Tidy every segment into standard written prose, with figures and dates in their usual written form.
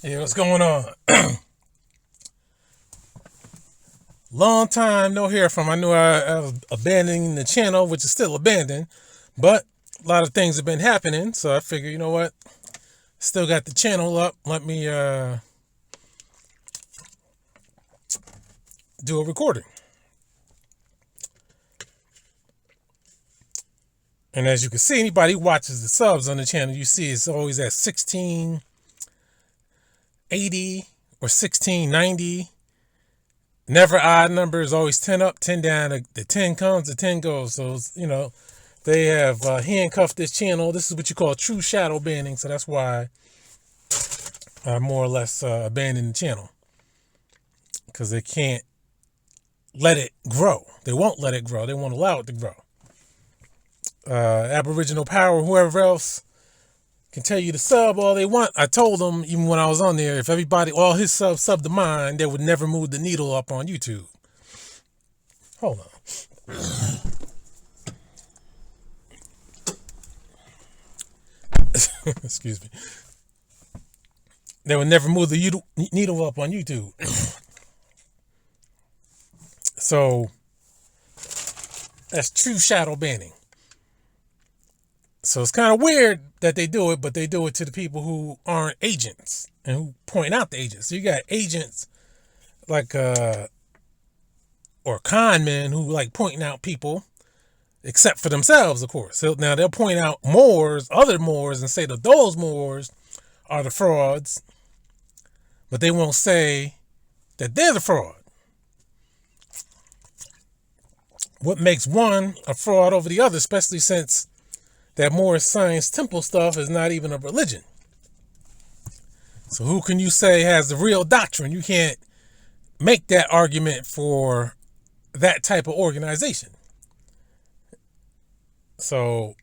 Yeah, what's going on? Long time no hear from. I knew I was abandoning the channel, which is still abandoned, but a lot of things have been happening, so I figured, you know what? Still got the channel up. Let me do a recording. And as you can see, anybody who watches the subs on the channel, you see it's always at 1680 or 1690. Never odd numbers, always 10 up, 10 down. The 10 comes, the 10 goes. So, they have handcuffed this channel. This is what you call true shadow banning. So that's why I more or less abandoned the channel. Because they can't let it grow. They won't let it grow. They won't allow it to grow. Aboriginal Power, whoever else can tell you to sub all they want. I told them, even when I was on there, if everybody, all his subs sub to mine, they would never move the needle up on YouTube. Hold on. Excuse me. They would never move the needle up on YouTube. So that's true shadow banning. So it's kind of weird that they do it, but they do it to the people who aren't agents and who point out the agents. So you got agents like or con men who like pointing out people, except for themselves, of course. So now they'll point out other Moors, and say that those Moors are the frauds, but they won't say that they're the fraud. What makes one a fraud over the other, especially since that Moorish Science Temple stuff is not even a religion. So who can you say has the real doctrine? You can't make that argument for that type of organization. So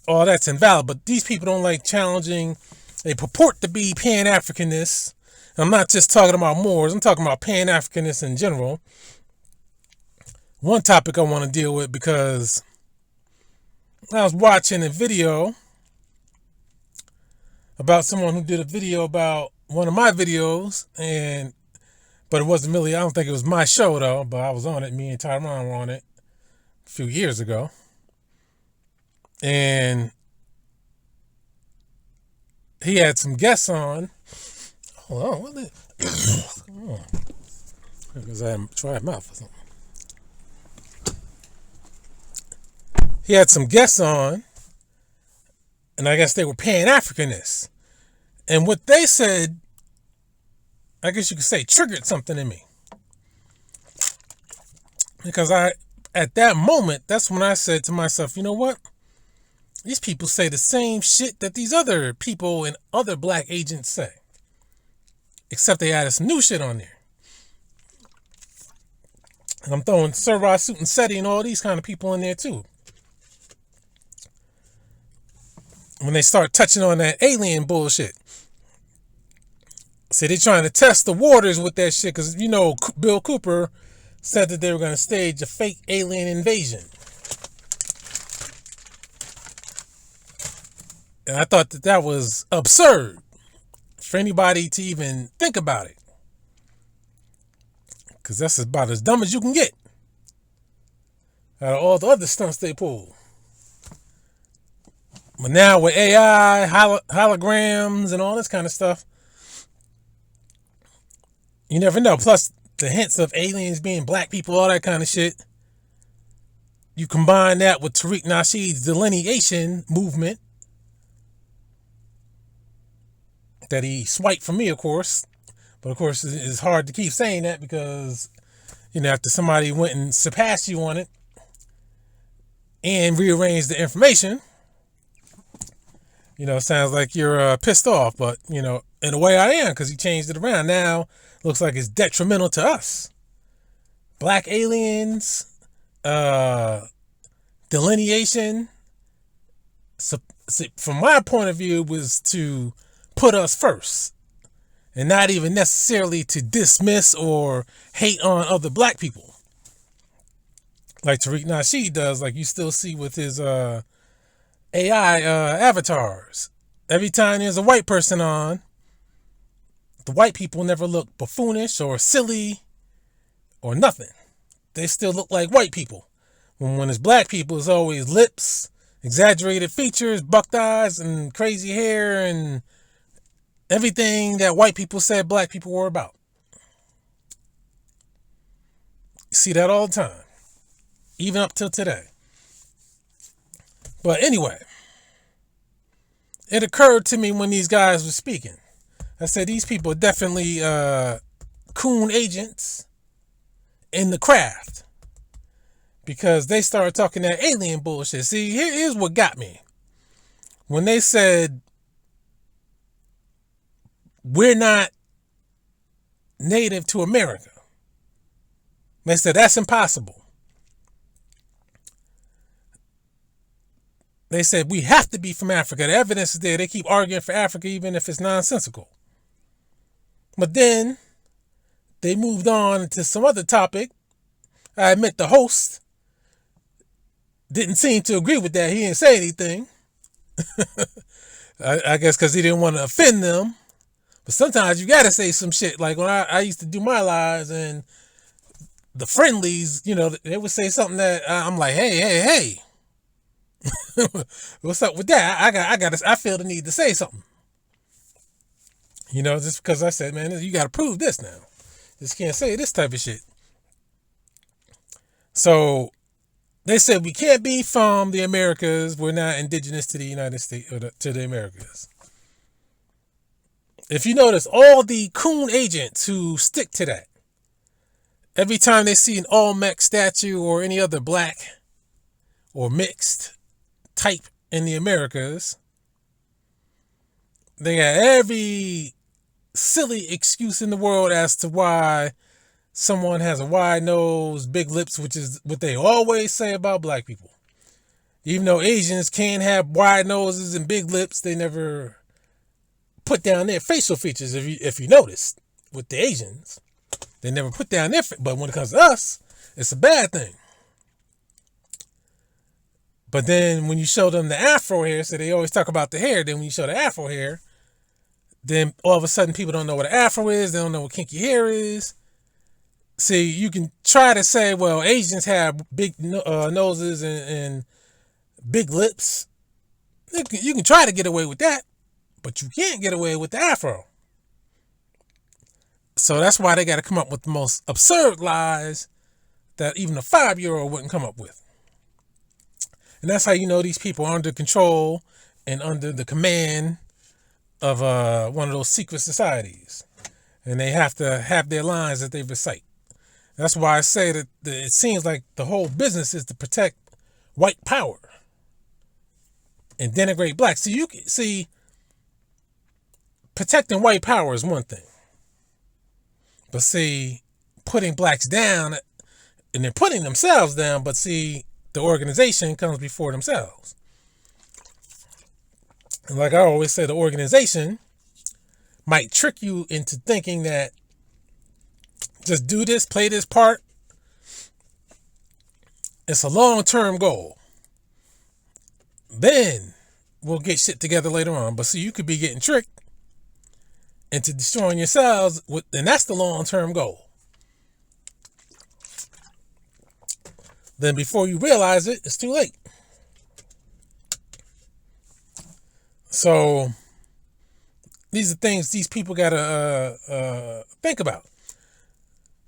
all that's invalid. But these people don't like challenging. They purport to be Pan-Africanists. I'm not just talking about Moors. I'm talking about Pan-Africanists in general. One topic I want to deal with, because I was watching a video about someone who did a video about one of my videos, but it wasn't really, I don't think it was my show though, but I was on it. Me and Tyron were on it a few years ago. And he had some guests on. Hold on, what is it? Because I had dry mouth or something. He had some guests on, and I guess they were Pan-Africanists. And what they said, I guess you could say, triggered something in me. Because at that moment, that's when I said to myself, you know what? These people say the same shit that these other people and other black agents say. Except they added some new shit on there. And I'm throwing Sir Suit and Seti and all these kind of people in there too. When they start touching on that alien bullshit. See, they're trying to test the waters with that shit, because, Bill Cooper said that they were going to stage a fake alien invasion. And I thought that was absurd for anybody to even think about it. Because that's about as dumb as you can get out of all the other stunts they pull. But now with AI, holograms, and all this kind of stuff, you never know. Plus the hints of aliens being black people, all that kind of shit. You combine that with Tariq Nasheed's delineation movement that he swiped from me, of course. But of course, it's hard to keep saying that because, after somebody went and surpassed you on it and rearranged the information, it sounds like you're pissed off. But, in a way I am, because he changed it around. Now, looks like it's detrimental to us. Black aliens, delineation, so, from my point of view, was to put us first. And not even necessarily to dismiss or hate on other black people. Like Tariq Nasheed does, like you still see with his AI avatars. Every time there's a white person on, the white people never look buffoonish or silly or nothing. They still look like white people. When it's black people, it's always lips, exaggerated features, bucked eyes, and crazy hair, and everything that white people said black people were about. You see that all the time, even up till today. But anyway, it occurred to me when these guys were speaking. I said, these people are definitely coon agents in the craft, because they started talking that alien bullshit. See, here's what got me. When they said, we're not native to America, they said, that's impossible. They said, we have to be from Africa. The evidence is there. They keep arguing for Africa, even if it's nonsensical. But then they moved on to some other topic. I admit the host didn't seem to agree with that. He didn't say anything. I guess because he didn't want to offend them. But sometimes you got to say some shit. Like when I used to do my lives, and the friendlies, they would say something that I'm like, hey. What's up with that? I feel the need to say something. Just because I said, man, you got to prove this now. Just can't say this type of shit. So they said we can't be from the Americas. We're not indigenous to the United States or to the Americas. If you notice, all the coon agents who stick to that, every time they see an Olmec statue or any other black or mixed type in the Americas, they got every silly excuse in the world as to why someone has a wide nose, big lips, which is what they always say about black people. Even though Asians can have wide noses and big lips, they never put down their facial features. If you notice, with the Asians, they never put down their. But when it comes to us, it's a bad thing. But then when you show them the afro hair, so they always talk about the hair. Then when you show the afro hair, then all of a sudden people don't know what an afro is. They don't know what kinky hair is. See, you can try to say, well, Asians have big noses and big lips. You can try to get away with that, but you can't get away with the afro. So that's why they got to come up with the most absurd lies that even a 5-year-old wouldn't come up with. And that's how you know these people are under control and under the command of one of those secret societies. And they have to have their lines that they recite. That's why I say that it seems like the whole business is to protect white power and denigrate blacks. So you can see, protecting white power is one thing. But see, putting blacks down, and they're putting themselves down, but see, the organization comes before themselves. And like I always say, the organization might trick you into thinking that just do this, play this part. It's a long-term goal. Then we'll get shit together later on. But see, you could be getting tricked into destroying yourselves, and that's the long-term goal. Then before you realize it, it's too late. So these are things these people gotta think about.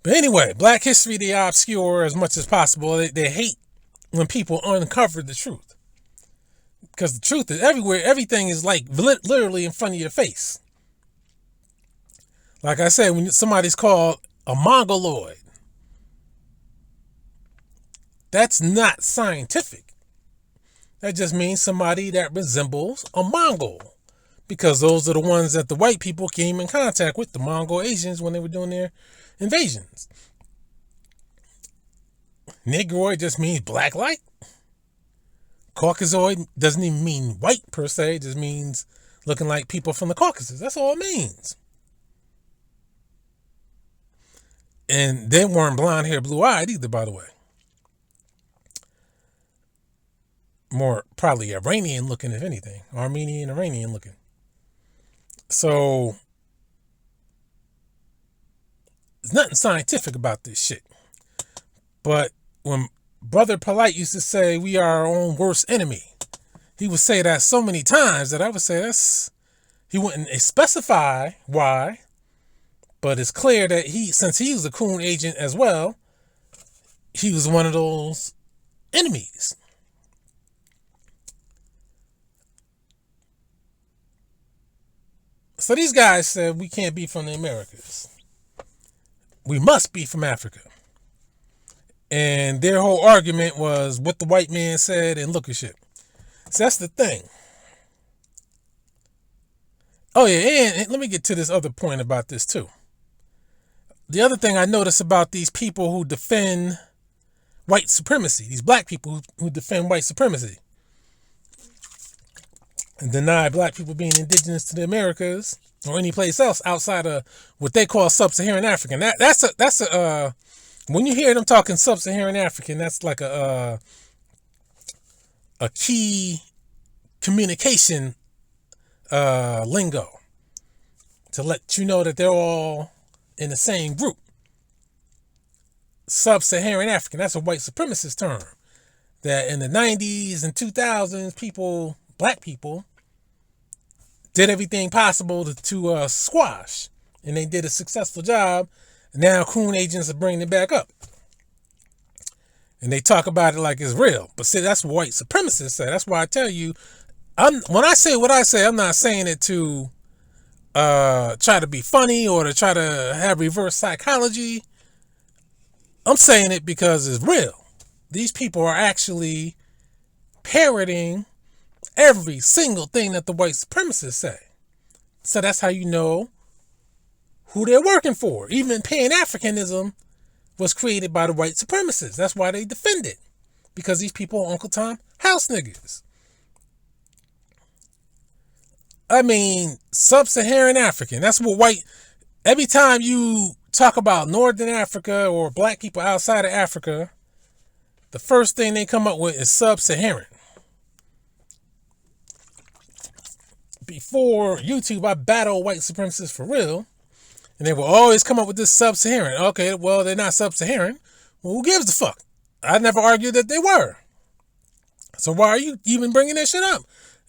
But anyway, Black history, they obscure as much as possible. They hate when people uncover the truth. Because the truth is everywhere. Everything is like literally in front of your face. Like I said, when somebody's called a Mongoloid, that's not scientific. That just means somebody that resembles a Mongol. Because those are the ones that the white people came in contact with, the Mongol Asians, when they were doing their invasions. Negroid just means black light. Caucasoid doesn't even mean white per se. It just means looking like people from the Caucasus. That's all it means. And they weren't blonde hair, blue eyed either, by the way. More probably Iranian looking, if anything. Armenian, Iranian looking. So There's nothing scientific about this shit. But when Brother Polite used to say we are our own worst enemy, he would say that so many times that I would say he wouldn't specify why, but it's clear that since he was a coon agent as well, he was one of those enemies. So these guys said we can't be from the Americas. We must be from Africa. And their whole argument was what the white man said and look at shit. So that's the thing. Oh yeah, and let me get to this other point about this too. The other thing I notice about these people who defend white supremacy, these black people who defend white supremacy and deny black people being indigenous to the Americas or any place else outside of what they call sub-Saharan African. That's a when you hear them talking sub-Saharan African, that's like a key communication lingo to let you know that they're all in the same group. Sub-Saharan African, that's a white supremacist term that in the 90s and 2000s, black people, did everything possible to squash, and they did a successful job. Now coon agents are bringing it back up, and they talk about it like it's real. But see, that's what white supremacists say. That's why I tell you, when I say what I say, I'm not saying it to try to be funny or to try to have reverse psychology. I'm saying it because it's real. These people are actually parroting every single thing that the white supremacists say. So that's how you know who they're working for. Even Pan-Africanism was created by the white supremacists. That's why they defend it. Because these people are Uncle Tom house niggas. I mean, sub-Saharan African. That's what every time you talk about Northern Africa or black people outside of Africa, the first thing they come up with is sub-Saharan. Before YouTube, I battled white supremacists for real. And they will always come up with this sub-Saharan. Okay, well, they're not sub-Saharan. Well, who gives a fuck? I never argued that they were. So why are you even bringing that shit up?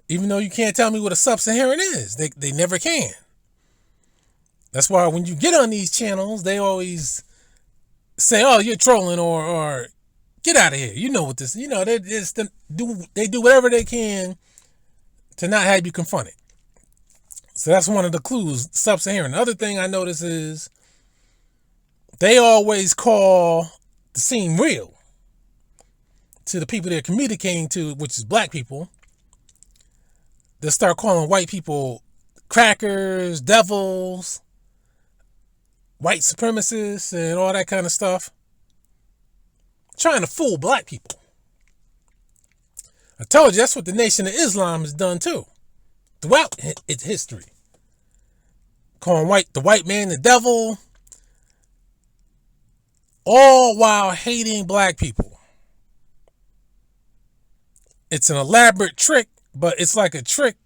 Even though you can't tell me what a sub-Saharan is. They never can. That's why when you get on these channels, they always say, oh, you're trolling or get out of here. You know what this, they do whatever they can to not have you confronted. So that's one of the clues, sub-Saharan. The other thing I notice is they always call the scene real to the people they're communicating to, which is black people. They'll start calling white people crackers, devils, white supremacists, and all that kind of stuff. Trying to fool black people. I told you that's what the Nation of Islam has done too. Throughout its history. Calling the white man the devil. All while hating black people. It's an elaborate trick, but it's like a trick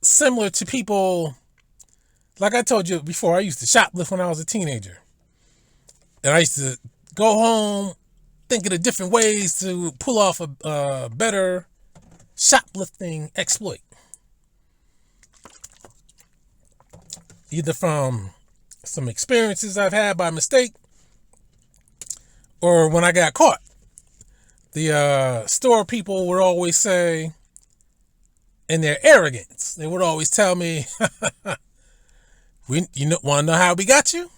similar to people, like I told you before, I used to shoplift when I was a teenager. And I used to go home thinking of different ways to pull off a better shoplifting exploit. Either from some experiences I've had by mistake or when I got caught. The store people would always say, in their arrogance, they would always tell me, want to know how we got you?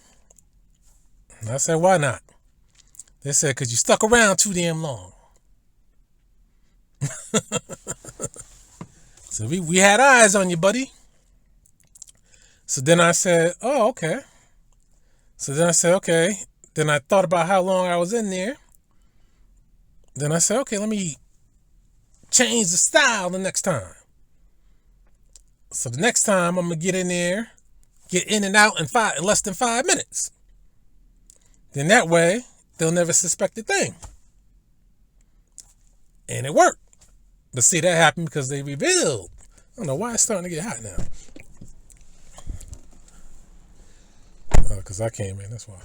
And I said, why not? They said, because you stuck around too damn long. So we had eyes on you, buddy. So then I said, oh, okay. So then I said, okay. Then I thought about how long I was in there. Then I said, okay, let me change the style the next time. So the next time I'm going to get in there, get in and out in less than 5 minutes. Then that way, they'll never suspect a thing. And it worked. But see, that happened because they revealed. I don't know why it's starting to get hot now. Because because I came in, that's why.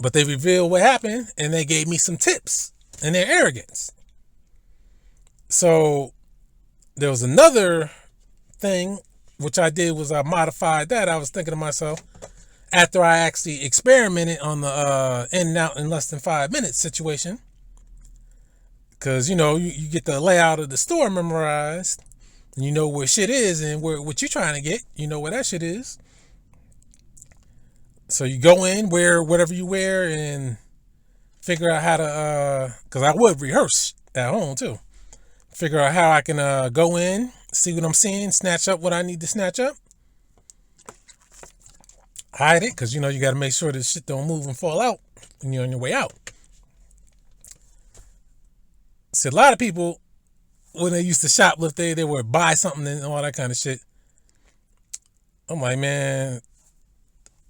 But they revealed what happened, and they gave me some tips in their arrogance. So there was another thing, which I did was I modified that. I was thinking to myself, after I actually experimented on the in and out in less than 5 minutes situation, because, you get the layout of the store memorized, and you know where shit is and what you're trying to get. You know where that shit is. So you go in, wear whatever you wear, and figure out how to, because I would rehearse at home too. Figure out how I can go in, see what I'm seeing, snatch up what I need to snatch up. Hide it, because, you got to make sure this shit don't move and fall out when you're on your way out. See, a lot of people, when they used to shoplift, they would buy something and all that kind of shit. I'm like, man,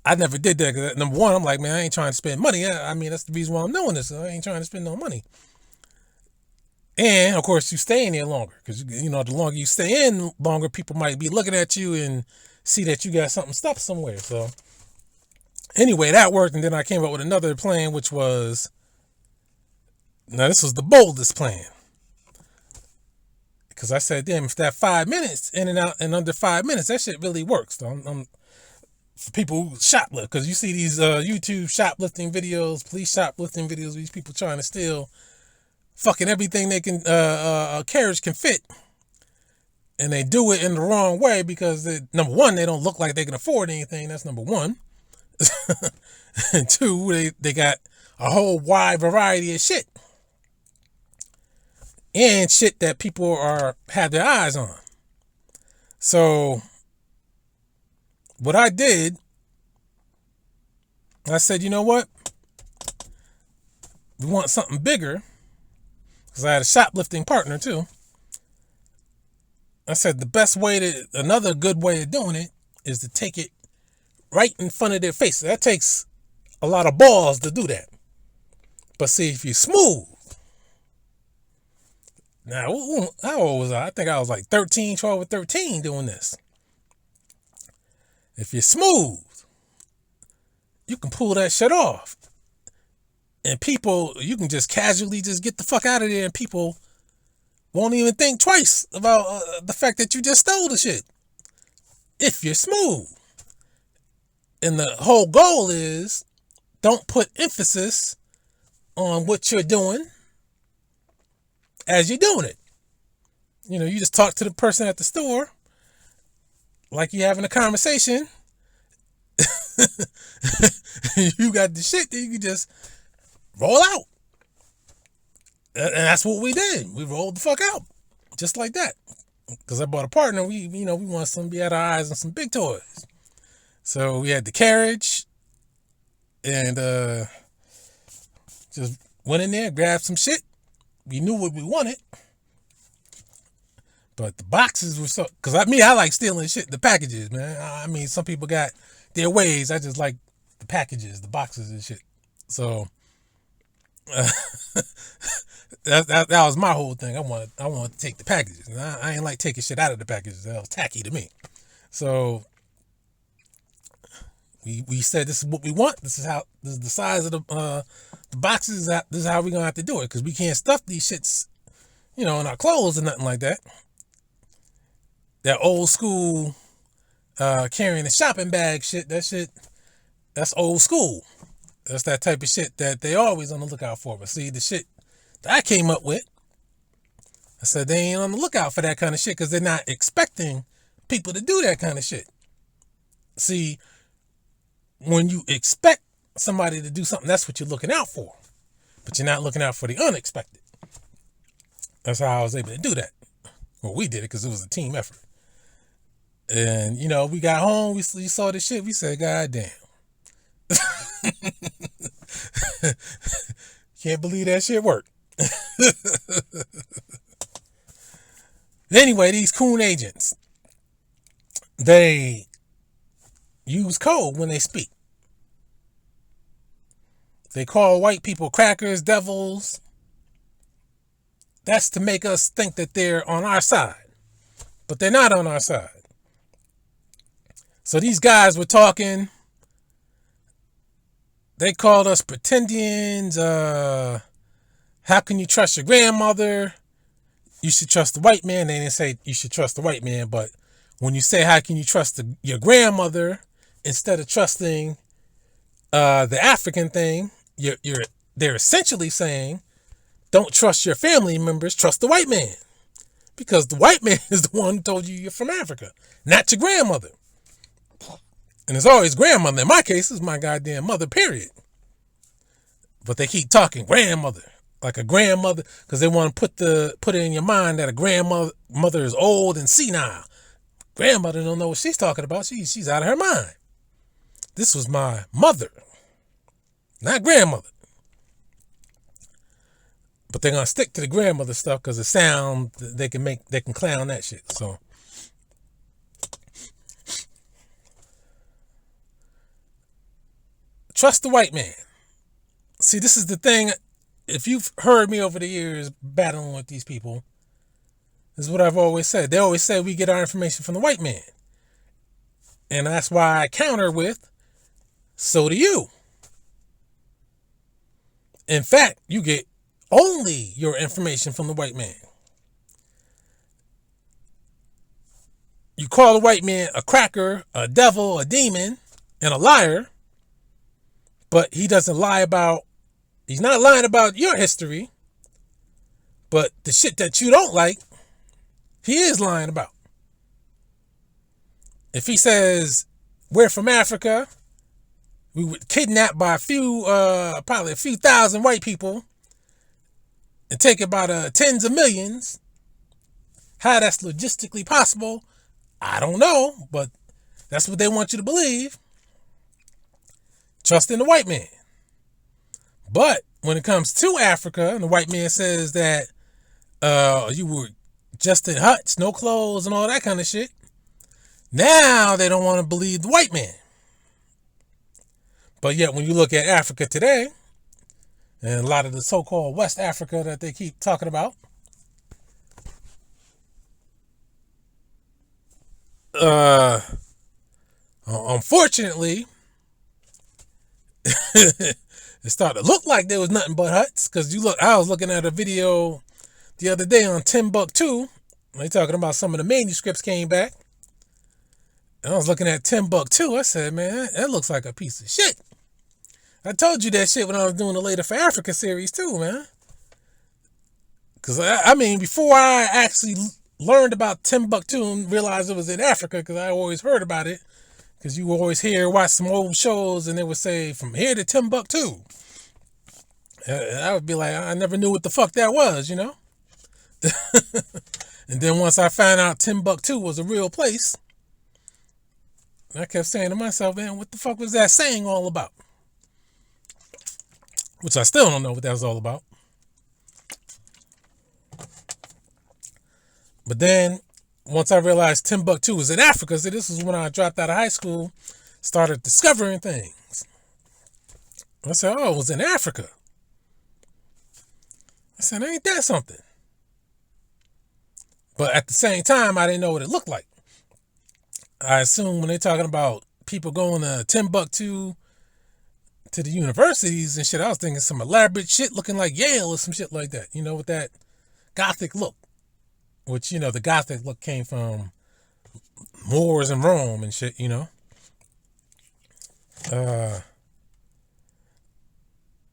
I never did that. Cause number one, I'm like, man, I ain't trying to spend money. I mean, that's the reason why I'm doing this. I ain't trying to spend no money. And of course, you stay in there longer, because the longer you stay in, longer people might be looking at you and see that you got something stuffed somewhere. So anyway, that worked. And then I came up with another plan, which was, now this was the boldest plan, because I said, damn, if that 5 minutes in and out in under 5 minutes, that shit really works. So for people who shoplift, because you see these YouTube shoplifting videos, police shoplifting videos, these people trying to steal fucking everything they can, a carriage can fit, and they do it in the wrong way because number one, they don't look like they can afford anything. That's number one. And two, they got a whole wide variety of shit, and shit that people have their eyes on. So what I did, I said, you know what? We want something bigger, because I had a shoplifting partner too. I said another good way of doing it is to take it right in front of their face. That takes a lot of balls to do that. But see, if you're smooth, now, how old was I? I think I was like 12 or 13 doing this. If you're smooth, you can pull that shit off. And people, you can just casually just get the fuck out of there, and people won't even think twice about the fact that you just stole the shit. If you're smooth. And the whole goal is, don't put emphasis on what you're doing as you're doing it. You just talk to the person at the store like you're having a conversation. You got the shit that you can just roll out. And that's what we did. We rolled the fuck out. Just like that. Because I bought a partner. We want some, we had our eyes on some big toys. So we had the carriage, and just went in there, grabbed some shit. We knew what we wanted. But the boxes were so, because I like stealing shit, the packages, man. I mean, some people got their ways. I just like the packages, the boxes and shit. So that was my whole thing. I wanted to take the packages. And I ain't like taking shit out of the packages. That was tacky to me. So we said, this is what we want. This is the size of the boxes. This is how we're gonna have to do it, because we can't stuff these shits, in our clothes or nothing like that. That old school carrying a shopping bag shit, that's old school. That's that type of shit that they always on the lookout for. But see, the shit that I came up with, I said they ain't on the lookout for that kind of shit, because they're not expecting people to do that kind of shit. See, when you expect somebody to do something, that's what you're looking out for. But you're not looking out for the unexpected. That's how I was able to do that. Well, we did it because it was a team effort. And, we got home, we saw this shit, we said, God damn. Can't believe that shit worked. Anyway, these coon agents, they use code when they speak. They call white people crackers, devils. That's to make us think that they're on our side. But they're not on our side. So these guys were talking, They called us pretendians. How can you trust your grandmother? You should trust the white man. They didn't say you should trust the white man, but when you say how can you trust your grandmother instead of trusting the African thing, they're essentially saying don't trust your family members, trust the white man. Because the white man is the one who told you you're from Africa, not your grandmother. And it's always grandmother. In my case, it's my goddamn mother, period. But they keep talking grandmother, like a grandmother, because they want to put it in your mind that a grandmother is old and senile. Grandmother don't know what she's talking about. She's out of her mind. This was my mother, not grandmother. But they're gonna stick to the grandmother stuff because the sound they can clown that shit. So trust the white man. See, this is the thing. If you've heard me over the years battling with these people, this is what I've always said. They always say we get our information from the white man. And that's why I counter with, so do you. In fact, you get only your information from the white man. You call the white man a cracker, a devil, a demon, and a liar, but he's not lying about your history, but the shit that you don't like, he is lying about. If he says, we're from Africa, we were kidnapped by probably a few thousand white people, and take about tens of millions. How that's logistically possible, I don't know, but that's what they want you to believe. Trust in the white man. But when it comes to Africa, and the white man says that you were just in huts, no clothes, and all that kind of shit, now they don't want to believe the white man. But yet when you look at Africa today, and a lot of the so-called West Africa that they keep talking about, unfortunately, it started to look like there was nothing but huts. Because I was looking at a video the other day on Timbuktu. They talking about some of the manuscripts came back. And I was looking at Timbuktu. I said, man, that looks like a piece of shit. I told you that shit when I was doing the Later for Africa series too, man. Because, I mean, before I actually learned about Timbuktu and realized it was in Africa, because I always heard about it, because you always watch some old shows and they would say, from here to Timbuktu. I would be like, I never knew what the fuck that was, you know? And then once I found out Timbuktu was a real place, I kept saying to myself, man, what the fuck was that saying all about? Which I still don't know what that was all about. But then, once I realized Timbuktu was in Africa, so this is when I dropped out of high school, started discovering things. I said, oh, it was in Africa. I said, ain't that something? But at the same time, I didn't know what it looked like. I assume when they're talking about people going to Timbuktu, to the universities and shit, I was thinking some elaborate shit looking like Yale or some shit like that, you know, with that Gothic look. Which, you know, the Gothic look came from Moors in Rome and shit, you know.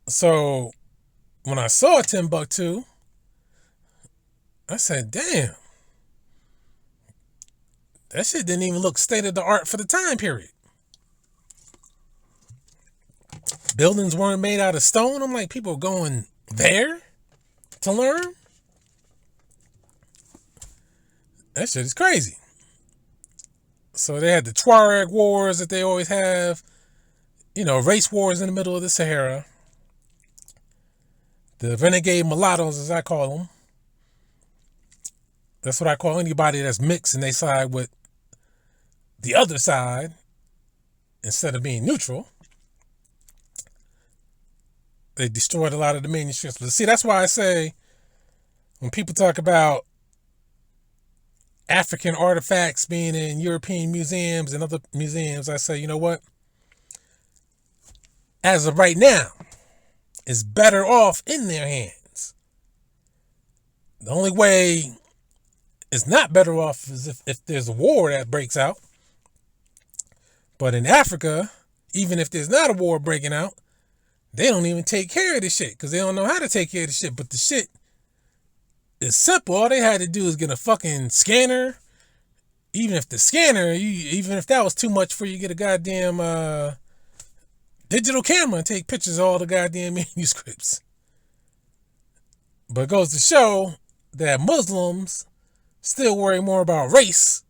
So when I saw Timbuktu, I said, damn, that shit didn't even look state of the art for the time period. Buildings weren't made out of stone. I'm like, people going there to learn? That shit is crazy. So they had the Tuareg wars that they always have, you know, race wars in the middle of the Sahara. The renegade mulattoes, as I call them. That's what I call anybody that's mixed and they side with the other side instead of being neutral. They destroyed a lot of the manuscripts. But see, that's why I say when people talk about African artifacts being in European museums and other museums, I say, you know what? as of right now, is better off in their hands. The only way it's not better off is if there's a war that breaks out. But in Africa, even if there's not a war breaking out, they don't even take care of the shit because they don't know how to take care of the shit. But the shit is simple. All they had to do is get a fucking scanner. Even if the scanner, even if that was too much for you, get a goddamn digital camera and take pictures of all the goddamn manuscripts. But it goes to show that Muslims still worry more about race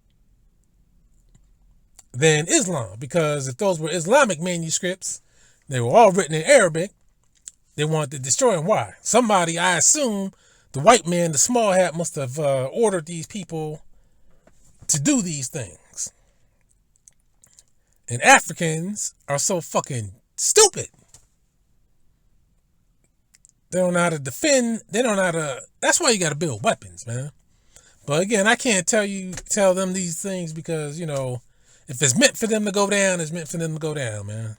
than Islam, because if those were Islamic manuscripts, they were all written in Arabic, they wanted to destroy them. Why? Somebody, I assume, the white man, the small hat, must have ordered these people to do these things. And Africans are so fucking stupid. They don't know how to defend. They don't know how to. That's why you got to build weapons, man. But again, I can't tell them these things because, you know, if it's meant for them to go down, it's meant for them to go down, man.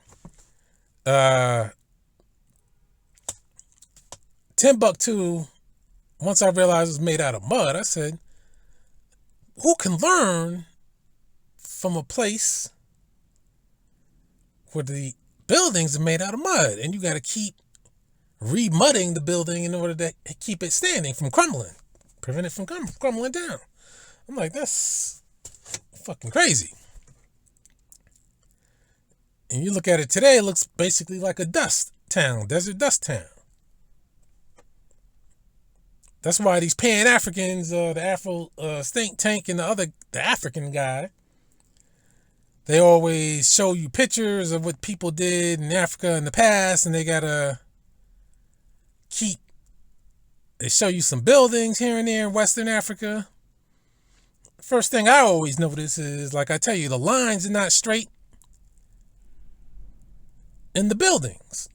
Timbuktu, once I realized it was made out of mud, I said, who can learn from a place where the buildings are made out of mud and you got to keep remudding the building in order to keep it standing from crumbling, prevent it from crumbling down? I'm like, that's fucking crazy. And you look at it today, it looks basically like a dust town, desert dust town. That's why these Pan-Africans, the Afro think tank and the African guy, they always show you pictures of what people did in Africa in the past, and they gotta they show you some buildings here and there in Western Africa. First thing I always notice is, like I tell you, the lines are not straight in the buildings.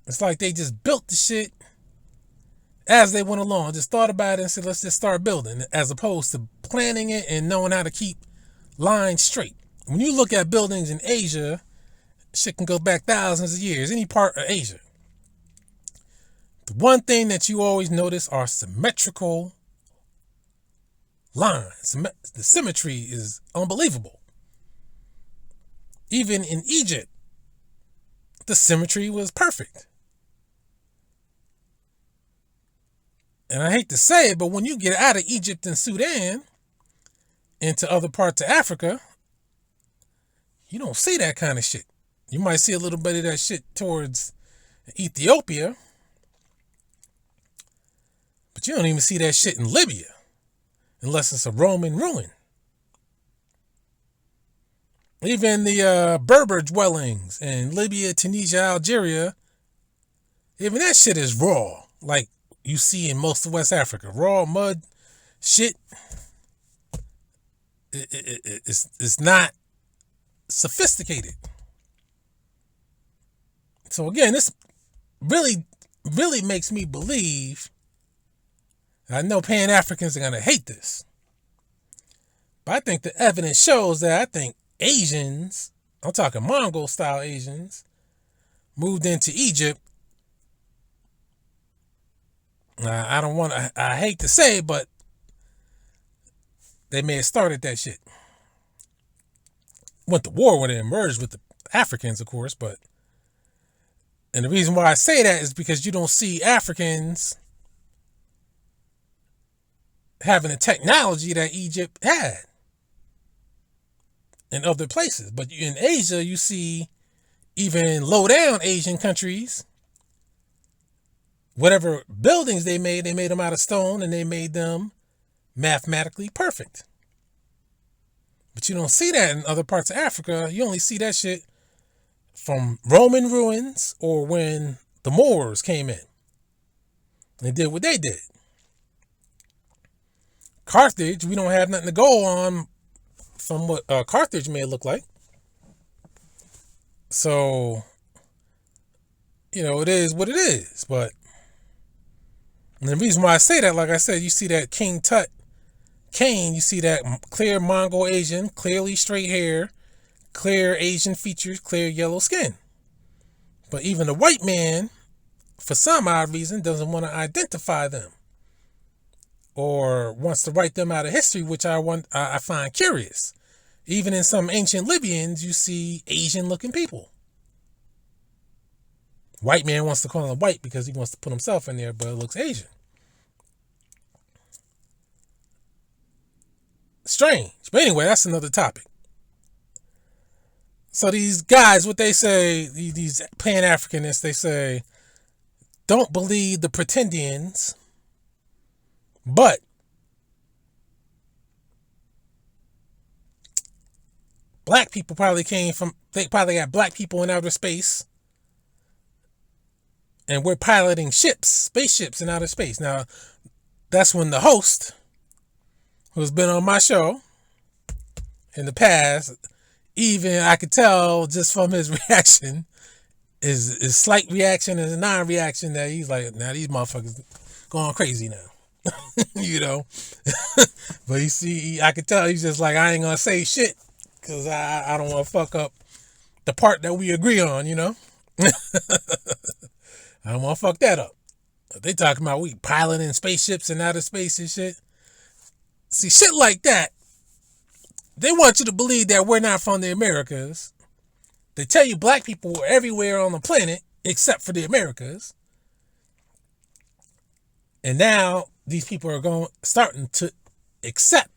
It's like they just built the shit as they went along, just thought about it and said, let's just start building, as opposed to planning it and knowing how to keep lines straight. When you look at buildings in Asia, shit can go back thousands of years, any part of Asia. The one thing that you always notice are symmetrical lines. The symmetry is unbelievable. Even in Egypt, the symmetry was perfect. And I hate to say it, but when you get out of Egypt and Sudan into other parts of Africa, you don't see that kind of shit. You might see a little bit of that shit towards Ethiopia, but you don't even see that shit in Libya unless it's a Roman ruin. Even the Berber dwellings in Libya, Tunisia, Algeria, even that shit is raw, like you see in most of West Africa. Raw mud shit. It's not sophisticated. So again, this really makes me believe, I know Pan-Africans are going to hate this, but I think the evidence shows that I think Asians, I'm talking Mongol style Asians, moved into Egypt. I hate to say it, but they may have started that shit. Went to war when it emerged with the Africans, of course, and the reason why I say that is because you don't see Africans having the technology that Egypt had in other places. But in Asia, you see even low down Asian countries, whatever buildings they made them out of stone, and they made them mathematically perfect. But you don't see that in other parts of Africa. You only see that shit from Roman ruins or when the Moors came in and did what they did. Carthage, we don't have nothing to go on from what Carthage may look like. So, you know, it is what it is. But and the reason why I say that, like I said, you see that King Tut Cain, you see that clear Mongol Asian, clearly straight hair, clear Asian features, clear yellow skin. But even the white man, for some odd reason, doesn't want to identify them or wants to write them out of history, which I find curious. Even in some ancient Libyans, you see Asian-looking people. White man wants to call him white because he wants to put himself in there, but it looks Asian. Strange. But anyway, that's another topic. So these guys, what they say, these Pan-Africanists, they say, don't believe the pretendians, but black people they probably got black people in outer space, and we're piloting spaceships in outer space. Now, that's when the host, who's been on my show in the past, even I could tell just from his reaction, his slight reaction and a non-reaction, that he's like, now these motherfuckers going crazy now. You know? But you see, I could tell he's just like, I ain't gonna say shit because I don't want to fuck up the part that we agree on, you know? I don't want to fuck that up. They talking about we piloting spaceships in outer space and shit. See, shit like that, they want you to believe that we're not from the Americas. They tell you black people were everywhere on the planet except for the Americas. And now these people are starting to accept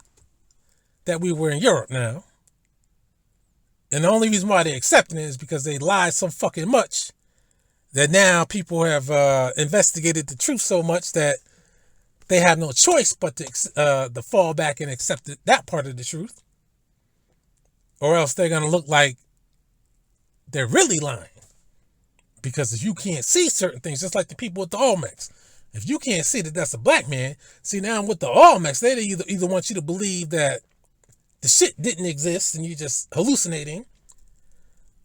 that we were in Europe now. And the only reason why they're accepting it is because they lied so fucking much that now people have investigated the truth so much that they have no choice but to fall back and accept that part of the truth. Or else they're going to look like they're really lying. Because if you can't see certain things, just like the people with the Olmecs, if you can't see that that's a black man, see now with the Olmecs, they either want you to believe that the shit didn't exist and you're just hallucinating.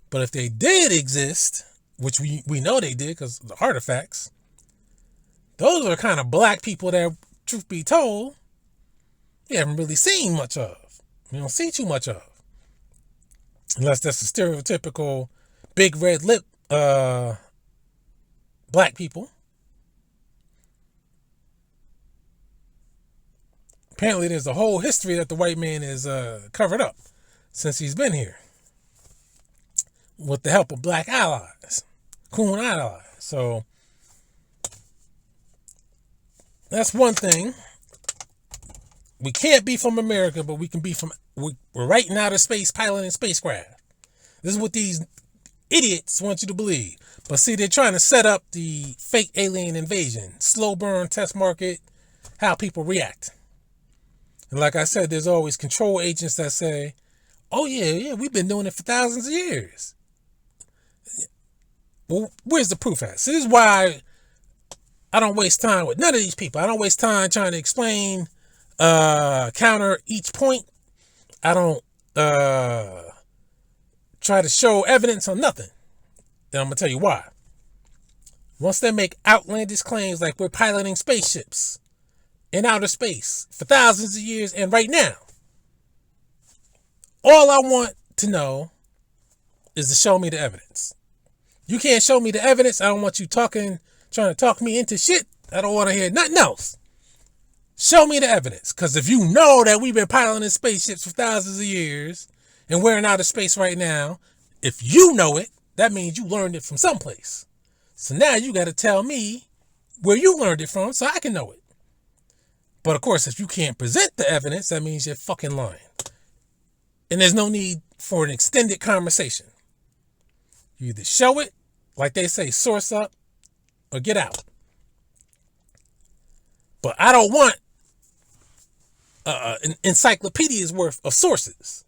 But if they did exist, which we know they did because the artifacts, those are kind of black people that, truth be told, we haven't really seen much of. We don't see too much of. Unless that's the stereotypical big red lip black people. Apparently there's a whole history that the white man is covered up since he's been here. With the help of black allies. Coon allies. So that's one thing. We can't be from America, but we can be from, we're right in outer space piloting spacecraft. This is what these idiots want you to believe. But see, they're trying to set up the fake alien invasion, slow burn, test market, how people react. And like I said, there's always control agents that say, oh yeah, we've been doing it for thousands of years. Well, where's the proof at? See, this is why I don't waste time with none of these people. I don't waste time trying to explain, counter each point. I don't try to show evidence on nothing. And I'm going to tell you why. Once they make outlandish claims like we're piloting spaceships in outer space for thousands of years and right now, all I want to know is to show me the evidence. You can't show me the evidence. I don't want you trying to talk me into shit. I don't want to hear nothing else. Show me the evidence. Because if you know that we've been piloting spaceships for thousands of years and we're in outer space right now, if you know it, that means you learned it from someplace. So now you got to tell me where you learned it from so I can know it. But of course, if you can't present the evidence, that means you're fucking lying. And there's no need for an extended conversation. You either show it, like they say, source up, or get out. But I don't want an encyclopedia's worth of sources.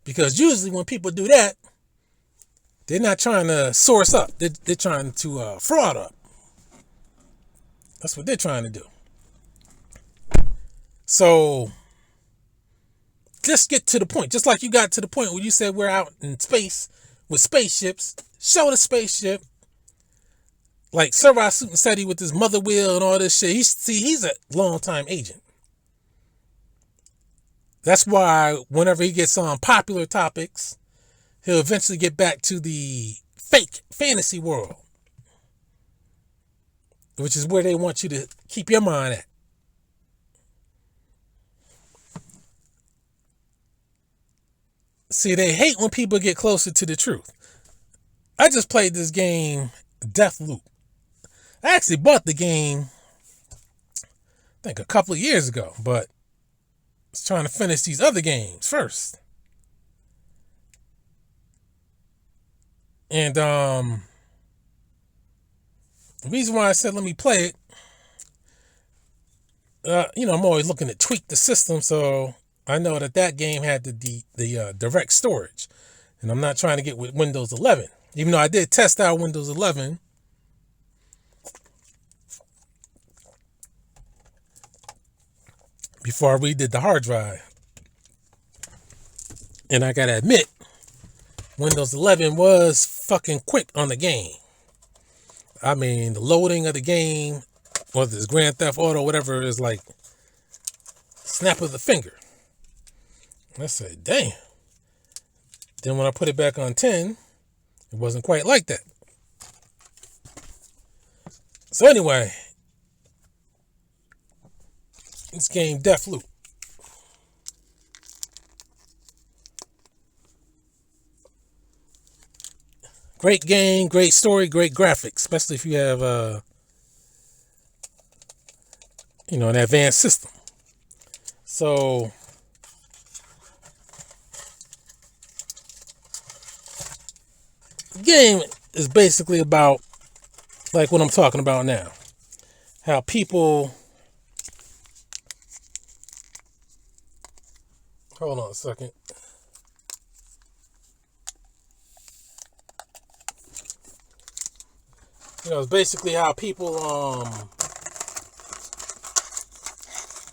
Because usually when people do that, they're not trying to source up. They're trying to fraud up. That's what they're trying to do. So, just get to the point. Just like you got to the point where you said we're out in space with spaceships. Show the spaceship. Like Seti with his mother wheel and all this shit. He's a long-time agent. That's why whenever he gets on popular topics, he'll eventually get back to the fake fantasy world, which is where they want you to keep your mind at. See, they hate when people get closer to the truth. I just played this game, Deathloop. I actually bought the game, I think a couple of years ago, but I was trying to finish these other games first. And the reason why I said let me play it, I'm always looking to tweak the system, so I know that game had the direct storage, and I'm not trying to get with Windows 11. Even though I did test out Windows 11, before I redid the hard drive. And I gotta admit, Windows 11 was fucking quick on the game. I mean, the loading of the game, whether it's Grand Theft Auto, whatever, is like snap of the finger. I said, damn. Then when I put it back on 10, it wasn't quite like that. So anyway, this game, Deathloop. Great game, great story, great graphics, especially if you have, an advanced system. So, the game is basically about, like what I'm talking about now. How people... Hold on a second. It's basically how people,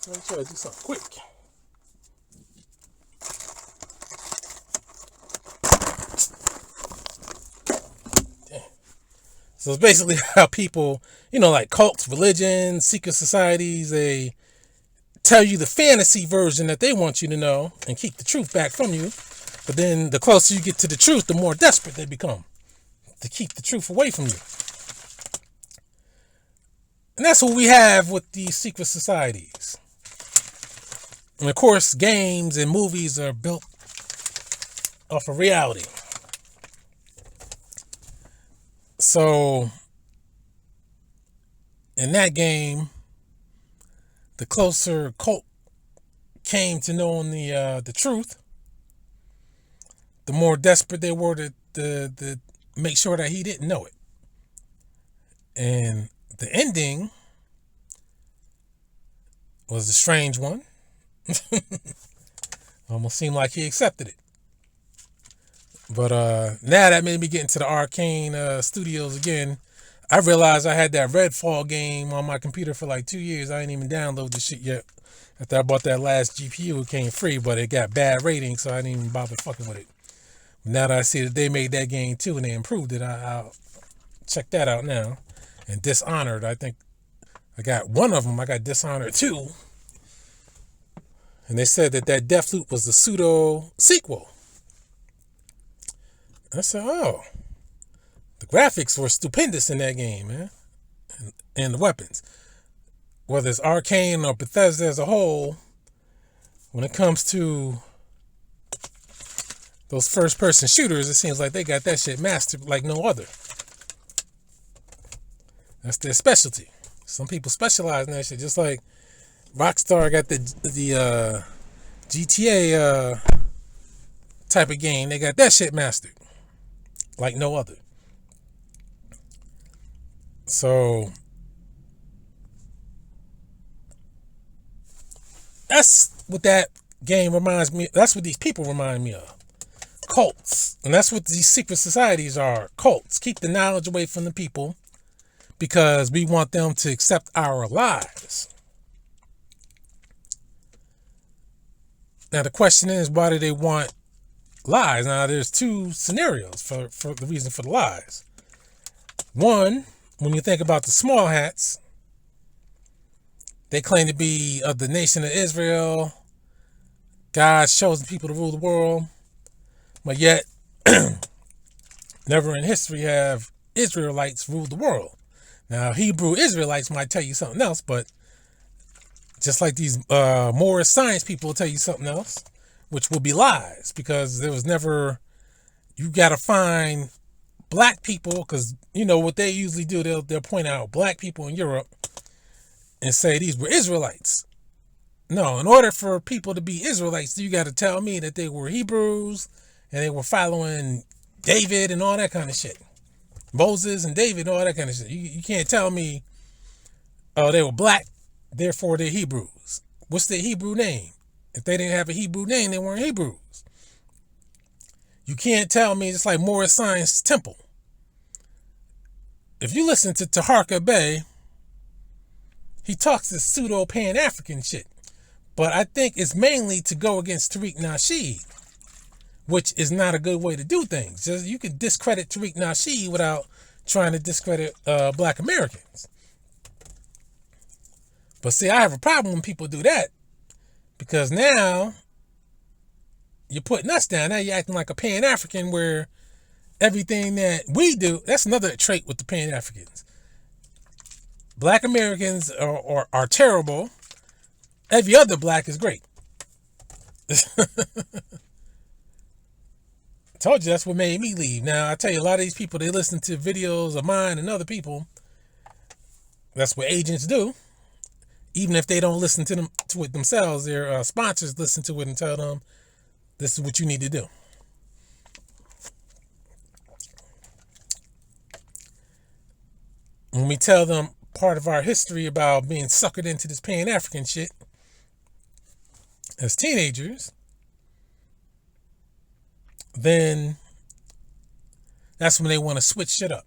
let me try to do something quick. So it's basically how people, like cults, religions, secret societies, they tell you the fantasy version that they want you to know and keep the truth back from you. But then the closer you get to the truth, the more desperate they become to keep the truth away from you. And that's what we have with these secret societies. And of course, games and movies are built off of reality. So, in that game, the closer cult came to knowing the truth, the more desperate they were to make sure that he didn't know it. And the ending was a strange one. Almost seemed like he accepted it. But now that made me get into the Arcane Studios again. I realized I had that Redfall game on my computer for like 2 years. I ain't even downloaded the shit yet. After I bought that last GPU, it came free, but it got bad ratings, so I didn't even bother fucking with it. Now that I see that they made that game too and they improved it, I'll check that out now. And Dishonored, I think I got one of them. I got Dishonored 2. And they said that Deathloop was the pseudo sequel. I said, oh, the graphics were stupendous in that game, man. And the weapons. Whether it's Arcane or Bethesda as a whole, when it comes to those first-person shooters, it seems like they got that shit mastered like no other. That's their specialty. Some people specialize in that shit. Just like Rockstar got the GTA type of game. They got that shit mastered like no other. So that's what that game reminds me. That's what these people remind me of. Cults. And that's what these secret societies are. Cults. Keep the knowledge away from the people, because we want them to accept our lies. Now the question is, why do they want lies? Now there's two scenarios for the reason for the lies. One, when you think about the small hats, they claim to be of the nation of Israel, God's chosen people to rule the world, but yet Never in history have Israelites ruled the world. Now, Hebrew Israelites might tell you something else, but just like these more science people will tell you something else, which will be lies, because there was never, you got to find black people, because you know what they usually do, they'll point out black people in Europe and say these were Israelites. No, in order for people to be Israelites, you got to tell me that they were Hebrews and they were following David and all that kind of shit. Moses and David and all that kind of shit. You can't tell me, oh, they were black, therefore they're Hebrews. What's their Hebrew name? If they didn't have a Hebrew name, they weren't Hebrews. You can't tell me, it's like Morris Science Temple. If you listen to Taharka Bey, he talks this pseudo Pan-African shit. But I think it's mainly to go against Tariq Nasheed, which is not a good way to do things. Just, you can discredit Tariq Nasheed without trying to discredit black Americans. But see, I have a problem when people do that, because now you're putting us down. Now you're acting like a Pan-African, where everything that we do, that's another trait with the Pan-Africans. Black Americans are terrible. Every other black is great. Told you that's what made me leave. Now, I tell you, a lot of these people, they listen to videos of mine and other people. That's what agents do. Even if they don't listen to it themselves, their sponsors listen to it and tell them, this is what you need to do. When we tell them part of our history about being suckered into this Pan-African shit as teenagers, then that's when they want to switch shit up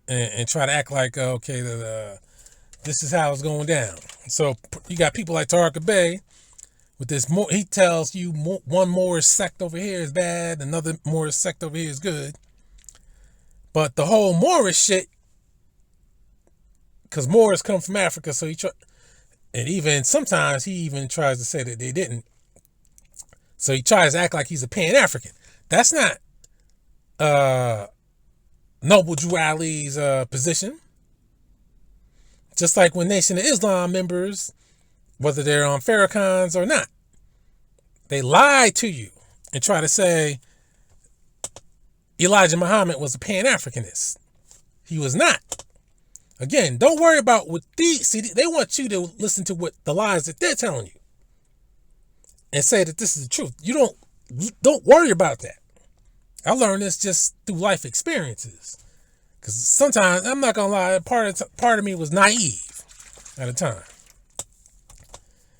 and try to act like, okay, this is how it's going down. So you got people like Taharka Bey with this, he tells you one Moorish sect over here is bad, another Moorish sect over here is good. But the whole Moorish shit, because Moors come from Africa, so and even sometimes he even tries to say that they didn't. So he tries to act like he's a Pan-African. That's not Noble Drew Ali's position. Just like when Nation of Islam members, whether they're on Farrakhan's or not, they lie to you and try to say Elijah Muhammad was a Pan-Africanist. He was not. Again, don't worry about what they want you to listen to what the lies that they're telling you and say that this is the truth. You don't worry about that. I learned this just through life experiences. Because sometimes, I'm not gonna lie, part of me was naive at a time.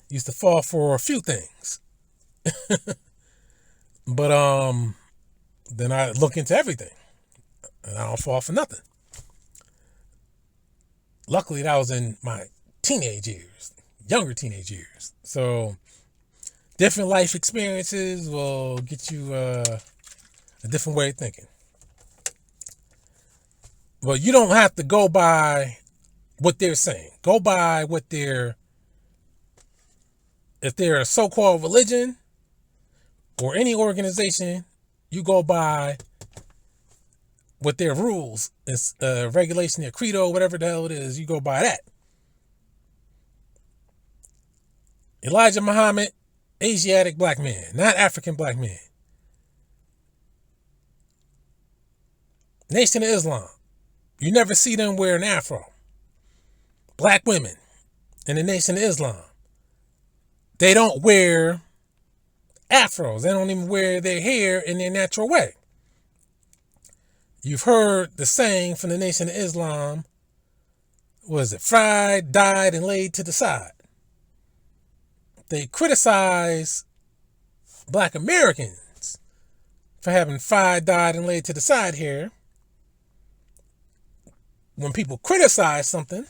Used to fall for a few things. But then I look into everything. And I don't fall for nothing. Luckily, that was in my teenage years, younger teenage years. So different life experiences will get you a different way of thinking. Well, you don't have to go by what they're saying. Go by what if they're a so-called religion or any organization, you go by what their rules, regulation, their credo, whatever the hell it is, you go by that. Elijah Muhammad, Asiatic black man, not African black man. Nation of Islam, you never see them wear an afro. Black women in the Nation of Islam, they don't wear afros. They don't even wear their hair in their natural way. You've heard the saying from the Nation of Islam, was it fried, dyed, and laid to the side? They criticize black Americans for having fried, dyed, and laid to the side hair. When people criticize something,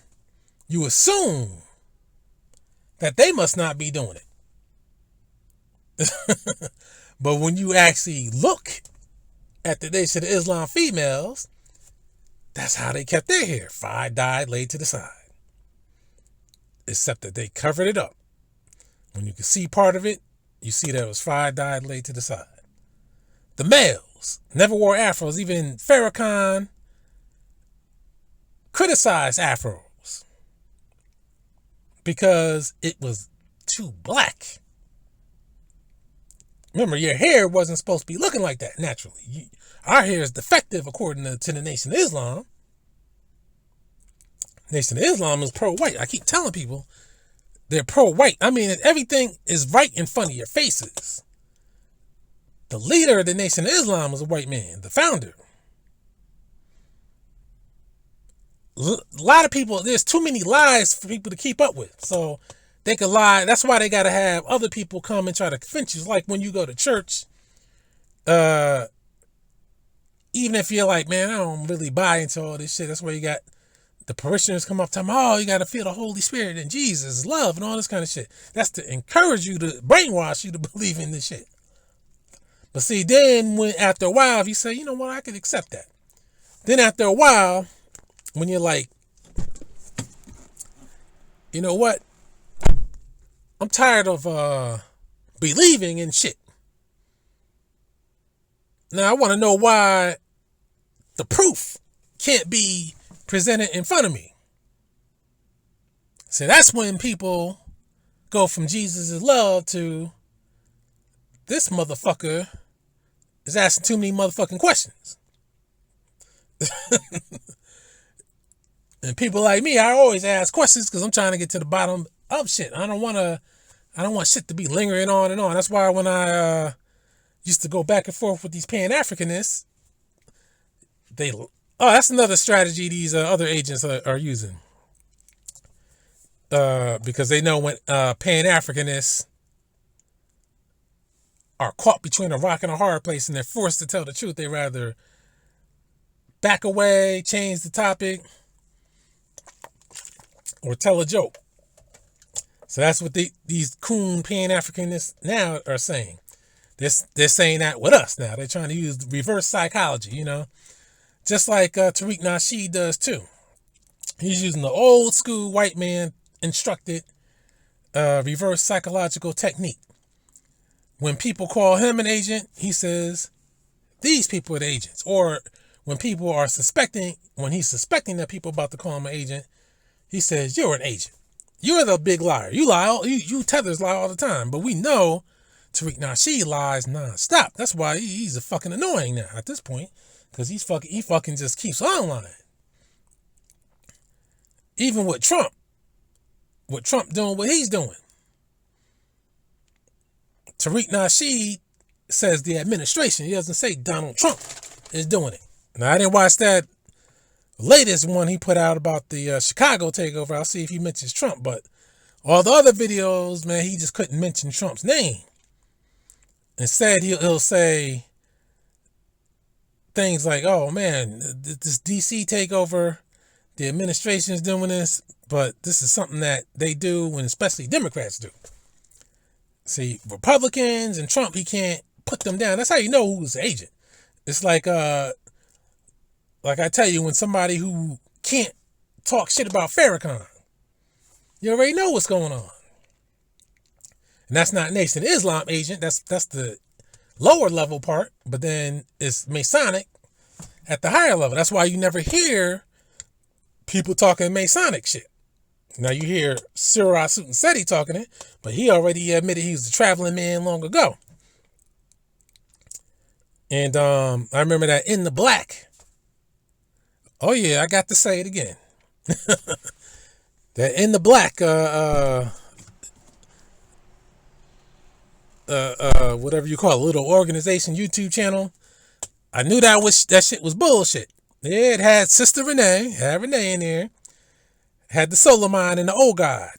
you assume that they must not be doing it. But when you actually look at the Nation of Islam females, that's how they kept their hair. Fried, dyed, laid to the side. Except that they covered it up. When you can see part of it, you see that it was fried, dyed, laid to the side. The males, afros. Never wore afros. Even Farrakhan criticized afros because it was too black. Remember, your hair wasn't supposed to be looking like that naturally. Our hair is defective according to the Nation of Islam. Nation of Islam is pro-white. I keep telling people they're pro-white. I mean, everything is right in front of your faces. The leader of the Nation of Islam was a white man, the founder. A lot of people, there's too many lies for people to keep up with. So they could lie. That's why they got to have other people come and try to convince you. It's like when you go to church, even if you're like, man, I don't really buy into all this shit. That's why you got the parishioners come up to them, oh, you got to feel the Holy Spirit and Jesus, love, and all this kind of shit. That's to encourage you, to brainwash you to believe in this shit. But see, then after a while, if you say, you know what, I could accept that. Then after a while, when you're like, you know what, I'm tired of believing in shit. Now I want to know why the proof can't be presented in front of me. So that's when people go from Jesus' love to this motherfucker is asking too many motherfucking questions. And people like me, I always ask questions because I'm trying to get to the bottom of shit. I don't want shit to be lingering on and on. That's why when I used to go back and forth with these Pan-Africanists, that's another strategy these other agents are using. Because they know when Pan-Africanists are caught between a rock and a hard place and they're forced to tell the truth, they rather back away, change the topic, or tell a joke. So that's what these coon Pan-Africanists now are saying. They're saying that with us now. They're trying to use reverse psychology, you know. Just like Tariq Nasheed does too. He's using the old school white man instructed reverse psychological technique. When people call him an agent, he says, these people are the agents. Or when people are when he's suspecting that people are about to call him an agent, he says, you're an agent. You're the big liar. You lie. You tethers lie all the time. But we know Tariq Nasheed lies nonstop. That's why he's a fucking annoying now at this point. Because he fucking just keeps on lying. Even with Trump. With Trump doing what he's doing. Tariq Nasheed says the administration. He doesn't say Donald Trump is doing it. Now, I didn't watch that latest one he put out about the Chicago takeover. I'll see if he mentions Trump. But all the other videos, man, he just couldn't mention Trump's name. Instead, he'll say things like, oh, man, this DC takeover, the administration is doing this, but this is something that they do, and especially Democrats do. See, Republicans and Trump, he can't put them down. That's how you know who's the agent. It's like I tell you, when somebody who can't talk shit about Farrakhan, you already know what's going on. And that's not Nation of Islam agent. That's the lower level part, but then it's Masonic at the higher level. That's why you never hear people talking Masonic shit. Now you hear Seti talking it, but he already admitted he was a traveling man long ago. And I remember that in the blak. Oh yeah, I got to say it again. That in the blak, whatever you call it, little organization YouTube channel. I knew that shit was bullshit. Yeah, it had Sister Renee, had Renee in there. Had the Solomon and the old God.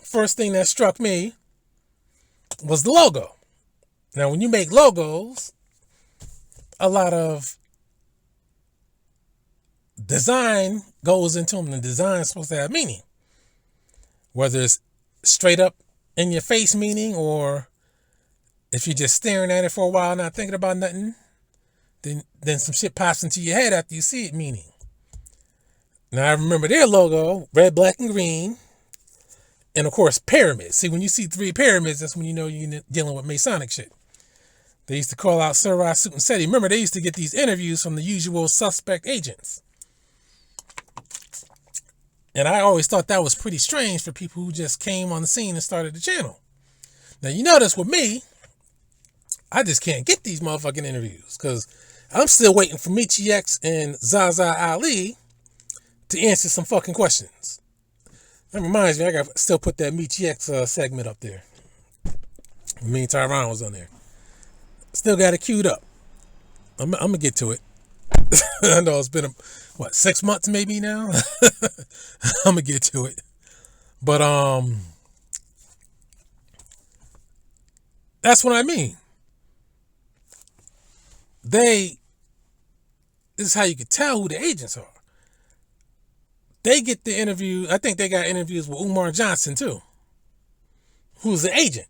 First thing that struck me was the logo. Now, when you make logos, a lot of design goes into them. The design is supposed to have meaning. Whether it's straight up in your face meaning, or if you're just staring at it for a while, not thinking about nothing, then some shit pops into your head after you see it meaning. Now, I remember their logo, red, black, and green. And, of course, pyramids. See, when you see 3 pyramids, that's when you know you're dealing with Masonic shit. They used to call out Sir Suit and Seti. Remember, they used to get these interviews from the usual suspect agents. And I always thought that was pretty strange for people who just came on the scene and started the channel. Now, you notice with me, I just can't get these motherfucking interviews because I'm still waiting for Michi X and Zaza Ali to answer some fucking questions. That reminds me, I got still put that Michi X segment up there. Me and Tyron was on there. Still got it queued up. I'm gonna get to it. I know it's been 6 months maybe now. I'm gonna get to it. But that's what I mean. This is how you can tell who the agents are. They get the interview. I think they got interviews with Umar Johnson too, who's the agent.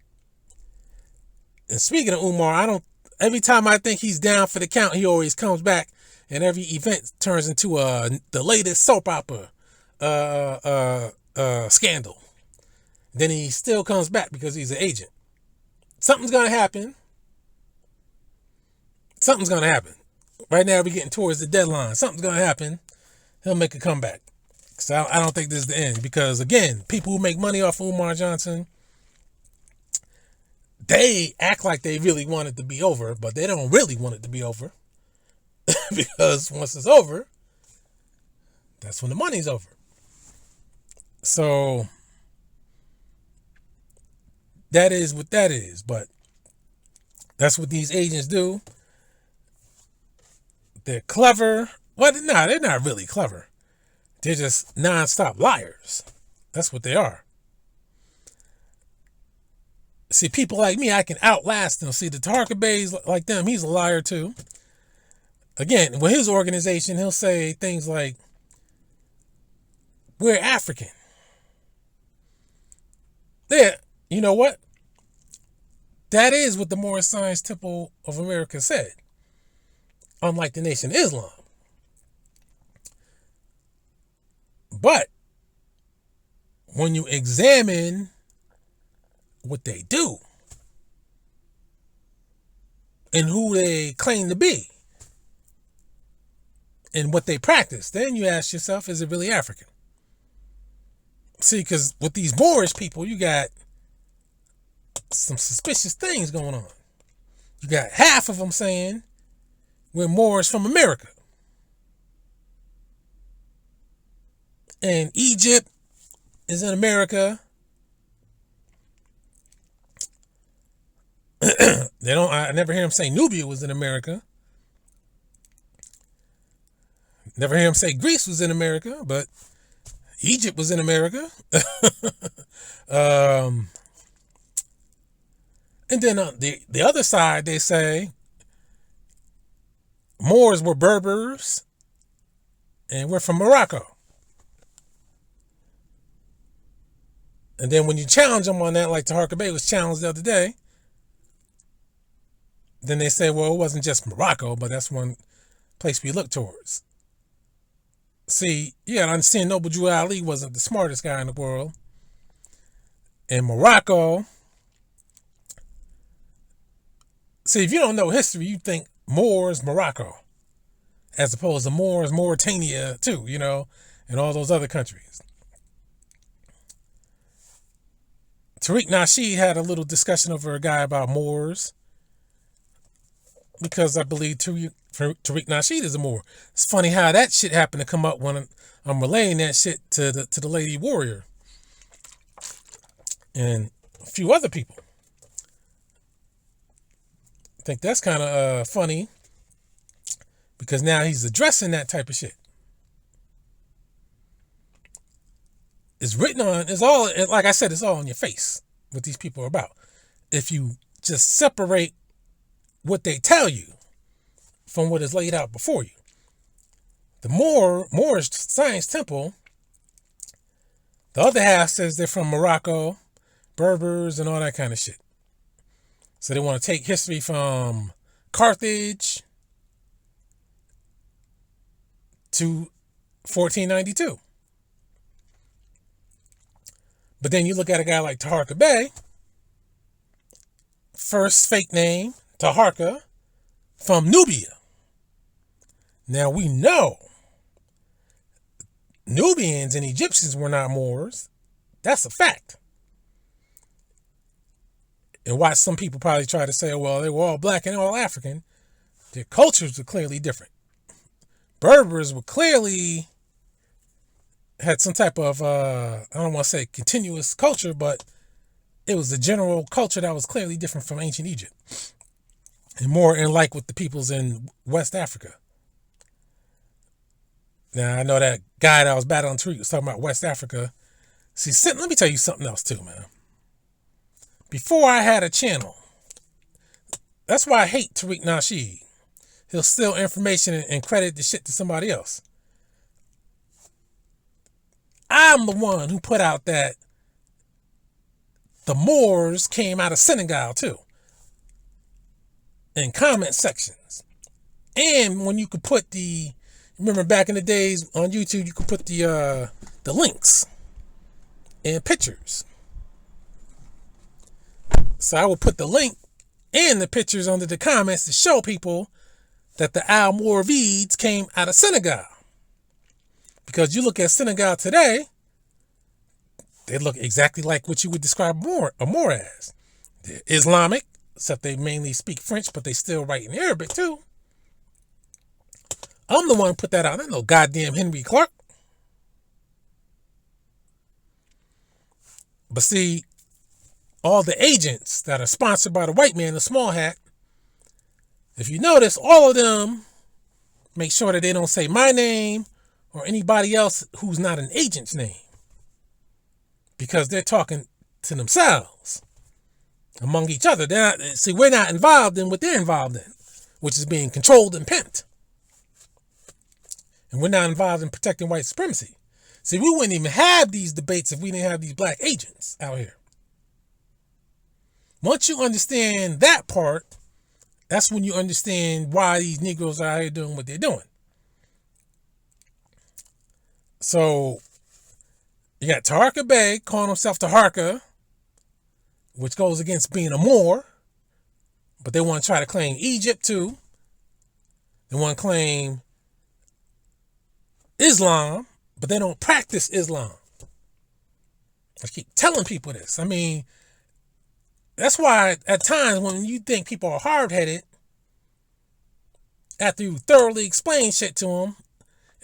And speaking of Umar, every time I think he's down for the count, he always comes back, and every event turns into the latest soap opera scandal. Then he still comes back because he's an agent. Something's gonna happen. Something's gonna happen. Right now we're getting towards the deadline. Something's gonna happen. He'll make a comeback. So I don't think this is the end, because again, people who make money off of Umar Johnson, they act like they really want it to be over, but they don't really want it to be over. Because once it's over, that's when the money's over. So that is what that is. But that's what these agents do. They're clever. Well, no, they're not really clever. They're just nonstop liars. That's what they are. See, people like me, I can outlast them. See, the Tarka Bays like them, he's a liar too. Again, with his organization, he'll say things like, we're African. Yeah, you know what? That is what the Moorish Science Temple of America said. Unlike the Nation of Islam. But when you examine what they do and who they claim to be and what they practice, then you ask yourself, is it really African? See, because with these Moorish people, you got some suspicious things going on. You got half of them saying we're Moors from America. And Egypt is in America. I never hear them say Nubia was in America. Never hear them say Greece was in America, but Egypt was in America. And then on the other side, they say Moors were Berbers and we're from Morocco. And then when you challenge them on that, like Taharka Bey was challenged the other day, then they say, well, it wasn't just Morocco, but that's one place we look towards. See, you gotta understand, Noble Drew Ali wasn't the smartest guy in the world. In Morocco, see, if you don't know history, you think Moors, Morocco, as opposed to Moors, Mauritania too, and all those other countries. Tariq Nasheed had a little discussion over a guy about Moors, because I believe Tariq Nasheed is a Moor. It's funny how that shit happened to come up when I'm relaying that shit to the Lady Warrior and a few other people. I think that's kind of funny, because now he's addressing that type of shit. It's written on, it's all, like I said, it's all in your face what these people are about. If you just separate what they tell you from what is laid out before you. The Moorish Science Temple, the other half says they're from Morocco, Berbers, and all that kind of shit. So they want to take history from Carthage to 1492. But then you look at a guy like Taharka Bey, first fake name, Taharka from Nubia. Now we know Nubians and Egyptians were not Moors. That's a fact. And why some people probably try to say, well, they were all black and all African. Their cultures were clearly different. Berbers were clearly had some type of, I don't want to say continuous culture, but it was a general culture that was clearly different from ancient Egypt. And more in like with the peoples in West Africa. Now, I know that guy that I was battling Tariq was talking about West Africa. See, let me tell you something else too, man. Before I had a channel, that's why I hate Tariq Nasheed. He'll steal information and credit the shit to somebody else. I'm the one who put out that the Moors came out of Senegal too. In comment sections. And when you could put remember back in the days on YouTube, you could put the links and pictures. So I would put the link and the pictures under the comments to show people that the Almoravids came out of Senegal. Because you look at Senegal today, they look exactly like what you would describe a Moor as. They're Islamic, except they mainly speak French, but they still write in Arabic too. I'm the one who put that out. I know goddamn Henry Clark. But see, all the agents that are sponsored by the white man, the small hat, if you notice, all of them make sure that they don't say my name or anybody else who's not an agent's name. Because they're talking to themselves among each other. We're not involved in what they're involved in, which is being controlled and pimped. And we're not involved in protecting white supremacy. See, we wouldn't even have these debates if we didn't have these black agents out here. Once you understand that part, that's when you understand why these Negroes are out here doing what they're doing. So, you got Taharka Bey calling himself Taharka, which goes against being a Moor, but they want to try to claim Egypt too. They want to claim Islam, but they don't practice Islam. I keep telling people this. I mean, that's why at times when you think people are hard-headed, after you thoroughly explain shit to them,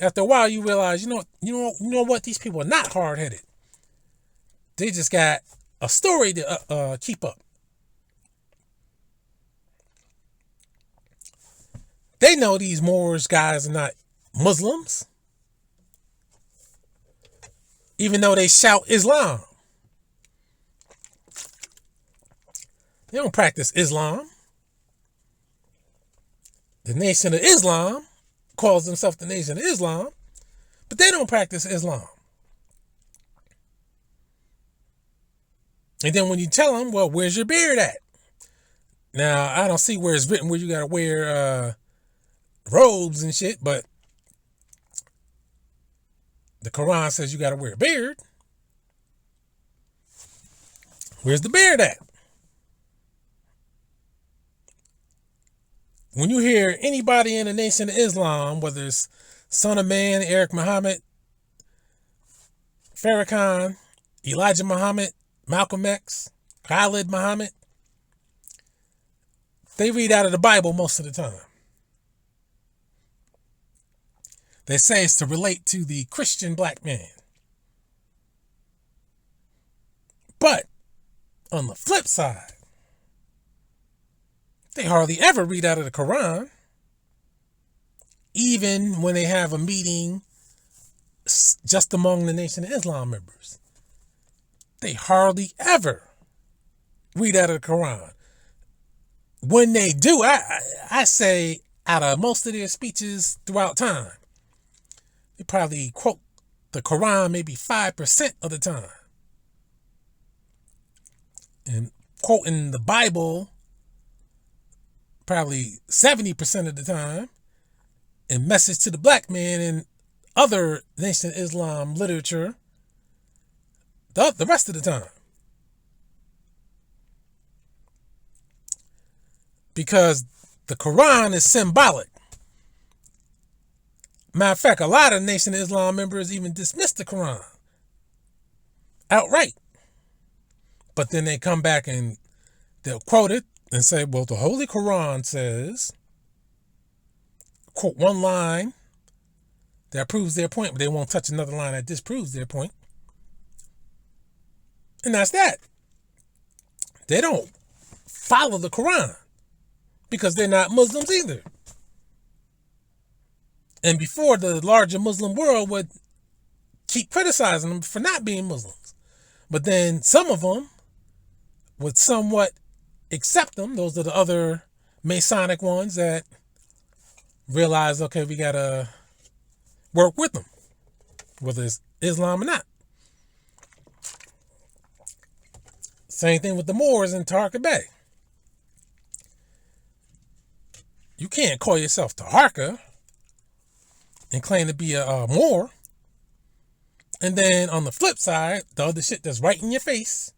after a while you realize, you know what? These people are not hard-headed. They just got a story to keep up. They know these Moors guys are not Muslims, even though they shout Islam. They don't practice Islam. The Nation of Islam calls themselves the Nation of Islam, but they don't practice Islam. And then when you tell them, well, where's your beard at? Now, I don't see where it's written where you got to wear robes and shit, but the Quran says you got to wear a beard. Where's the beard at? When you hear anybody in the Nation of Islam, whether it's Son of Man, Eric Muhammad, Farrakhan, Elijah Muhammad, Malcolm X, Khalid Muhammad, they read out of the Bible most of the time. They say it's to relate to the Christian black man. But on the flip side, they hardly ever read out of the Quran, even when they have a meeting just among the Nation of Islam members. They hardly ever read out of the Quran. When they do, I say out of most of their speeches throughout time, they probably quote the Quran maybe 5% of the time. And quoting the Bible probably 70% of the time, and Message to the Black Man and other Nation of Islam literature the rest of the time. because the Quran is symbolic. Matter of fact, a lot of Nation of Islam members even dismiss the Quran outright. But then they come back and they'll quote it and say, well, the Holy Quran says, quote one line that proves their point, but they won't touch another line that disproves their point. And that's that. They don't follow the Quran because they're not Muslims either. And before, the larger Muslim world would keep criticizing them for not being Muslims. But then some of them would somewhat accept them. Those are the other Masonic ones that realize, okay, we got to work with them, whether it's Islam or not. Same thing with the Moors in Tarka Bay. You can't call yourself Taharka and claim to be a Moor. And then on the flip side, the other shit that's right in your face,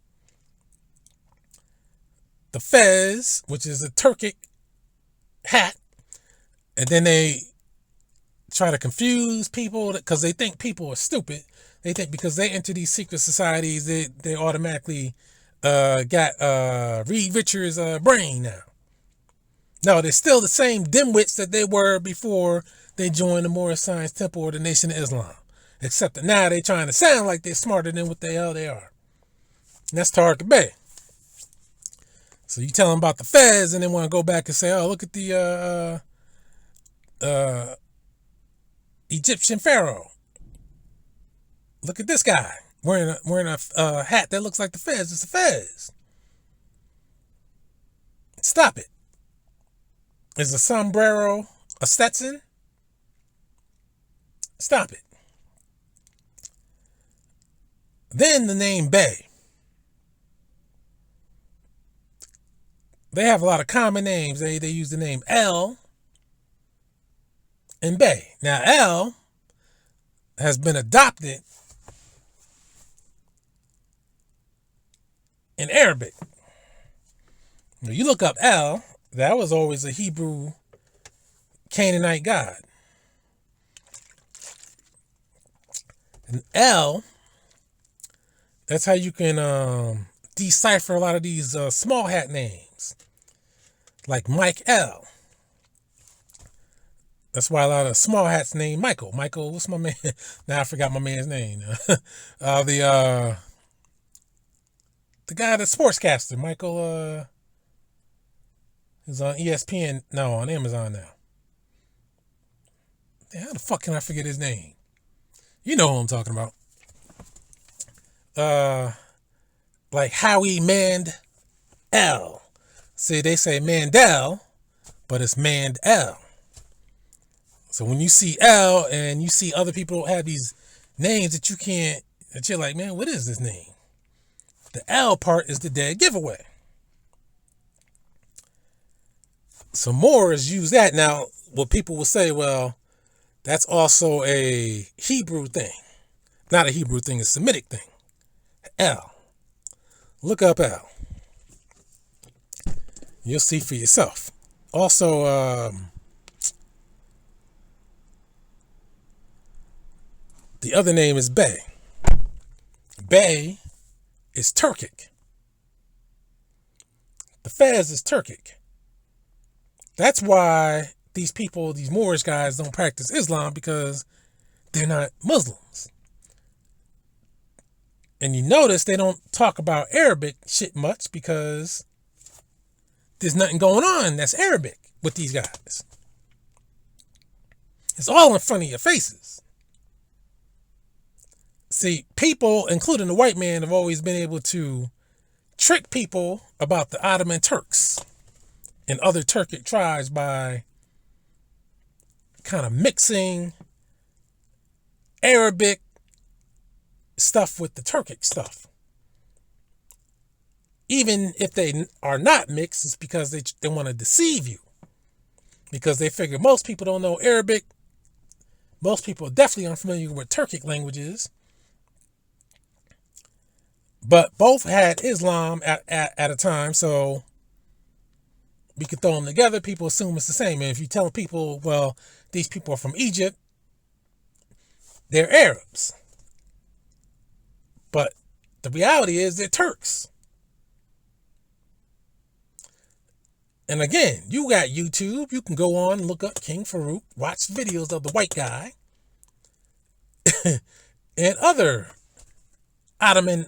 the fez, which is a Turkic hat, and then they try to confuse people because they think people are stupid. They think because they enter these secret societies, they automatically got Reed Richards' brain now. No, they're still the same dimwits that they were before they joined the Moorish Science Temple or the Nation of Islam. Except that now they're trying to sound like they're smarter than what the hell they are. And that's Tarka Bay. So you tell them about the fez and they want to go back and say, oh, look at the Egyptian pharaoh. Look at this guy wearing a hat that looks like the fez. It's a fez. Stop it. Is a sombrero a Stetson? Stop it. Then the name Bay. They have a lot of common names. They use the name El and Bay. Now El has been adopted in Arabic. When you look up El, that was always a Hebrew Canaanite god. And El, that's how you can decipher a lot of these small hat names. Like Mike L. That's why a lot of small hats named Michael. Michael, what's my man? Now I forgot my man's name. The guy, the sportscaster, Michael, is on ESPN. No, on Amazon now. How the fuck can I forget his name? You know who I'm talking about. Like Howie Mandel. See, they say Mandel, but it's Mandel. So when you see L and you see other people have these names that you're like, man, what is this name? The L part is the dead giveaway. So Moors use that. Now, what people will say, well, that's also a Hebrew thing. Not a Hebrew thing, a Semitic thing. L. Look up L. You'll see for yourself. Also, the other name is Bay. Bay is Turkic. The Fez is Turkic. That's why these people, these Moorish guys, don't practice Islam, because they're not Muslims. And you notice they don't talk about Arabic shit much because there's nothing going on that's Arabic with these guys. It's all in front of your faces. See, people, including the white man, have always been able to trick people about the Ottoman Turks and other Turkic tribes by kind of mixing Arabic stuff with the Turkic stuff. Even if they are not mixed, it's because they want to deceive you. Because they figure most people don't know Arabic. Most people are definitely unfamiliar with Turkic languages. But both had Islam at a time, so we could throw them together. People assume it's the same. And if you tell people, well, these people are from Egypt, they're Arabs. But the reality is they're Turks. And again, you got YouTube. You can go on and look up King Farouk, watch videos of the white guy and other Ottoman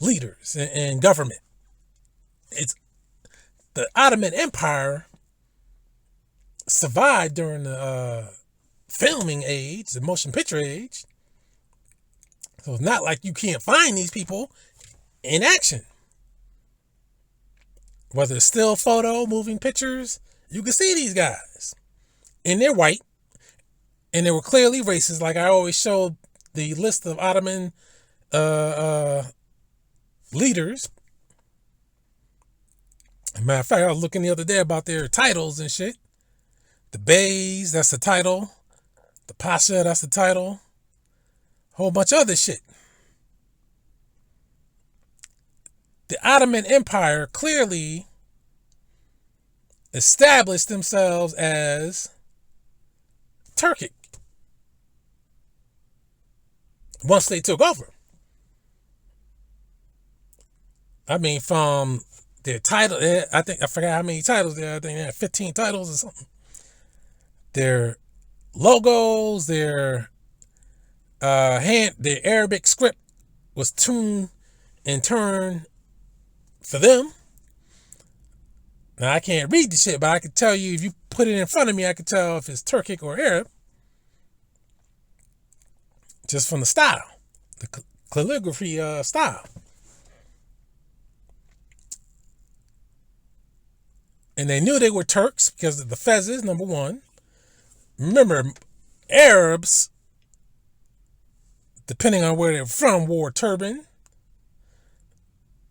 leaders and government. It's the Ottoman Empire survived during the filming age, the motion picture age. So it's not like you can't find these people in action. Whether it's still photo, moving pictures, you can see these guys. And they're white. And they were clearly racist. Like I always show the list of Ottoman leaders. As a matter of fact, I was looking the other day about their titles and shit. The Beys, that's the title. The Pasha, that's the title. Whole bunch of other shit. The Ottoman Empire clearly established themselves as Turkic once they took over. I mean, from their title, I forgot how many titles there. I think they had 15 titles or something. Their logos, their Arabic script was tuned in turn for them. Now I can't read the shit, but I can tell you if you put it in front of me, I can tell if it's Turkic or Arab. Just from the style, the calligraphy style. And they knew they were Turks because of the fezzes, number one. Remember, Arabs, depending on where they're from, wore turban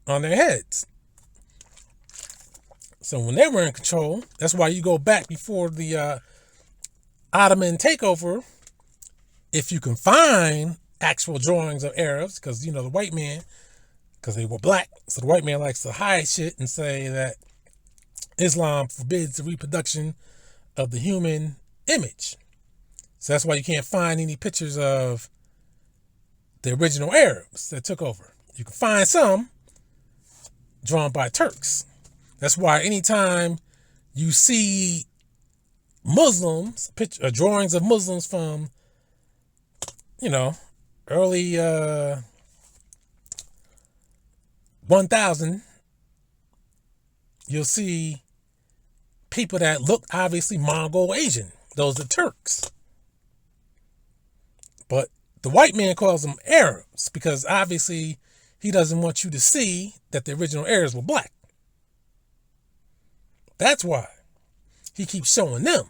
on their heads. So when they were in control, that's why you go back before the Ottoman takeover, if you can find actual drawings of Arabs, because, you know, the white man, because they were black, so the white man likes to hide shit and say that Islam forbids the reproduction of the human image. So that's why you can't find any pictures of the original Arabs that took over. You can find some drawn by Turks. That's why anytime you see Muslims, drawings of Muslims from, you know, early 1000, you'll see people that look obviously Mongol Asian. Those are Turks. But the white man calls them Arabs because obviously he doesn't want you to see that the original Arabs were black. That's why he keeps showing them.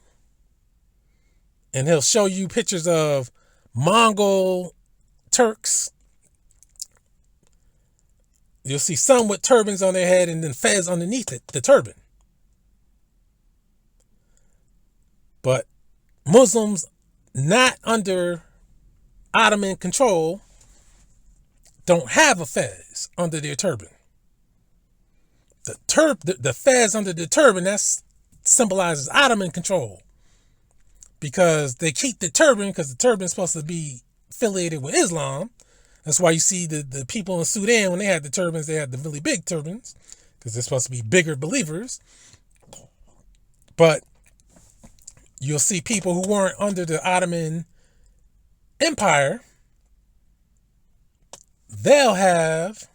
And he'll show you pictures of Mongol Turks. You'll see some with turbans on their head and then fez underneath it, the turban. But Muslims not under Ottoman control don't have a fez under their turban. The fez under the turban, that symbolizes Ottoman control. Because they keep the turban, because the turban is supposed to be affiliated with Islam. That's why you see the people in Sudan, when they had the turbans, they had the really big turbans, because they're supposed to be bigger believers. But you'll see people who weren't under the Ottoman Empire, they'll have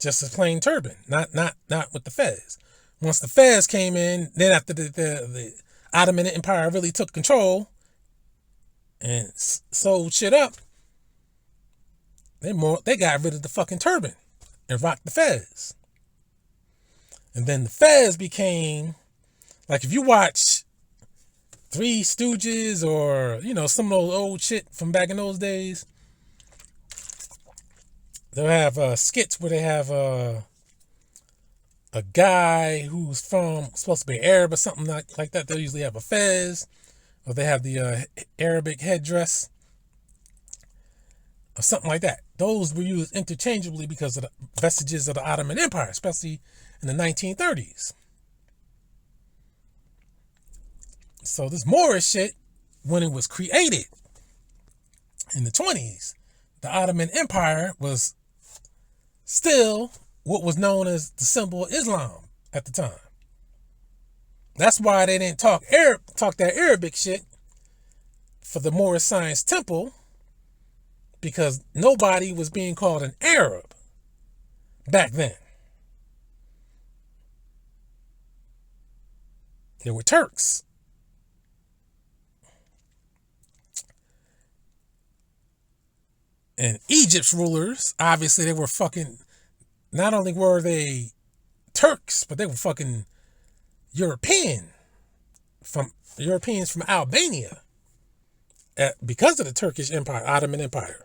just a plain turban, not with the fez. Once the fez came in, then after the Ottoman Empire really took control and sold shit up, they got rid of the fucking turban and rocked the fez. And then the fez became, like, if you watch Three Stooges or, you know, some of those old shit from back in those days, they'll have skits where they have a guy who's supposed to be Arab or something like that. They'll usually have a fez, or they have the Arabic headdress or something like that. Those were used interchangeably because of the vestiges of the Ottoman Empire, especially in the 1930s. So this Moorish shit, when it was created in the 20s, the Ottoman Empire was still what was known as the symbol of Islam at the time. That's why they didn't talk that Arabic shit for the Moorish Science Temple, because nobody was being called an Arab back then. They were Turks. And Egypt's rulers, obviously they were fucking, not only were they Turks, but they were fucking Europeans from Albania, because of the Turkish Empire, Ottoman Empire.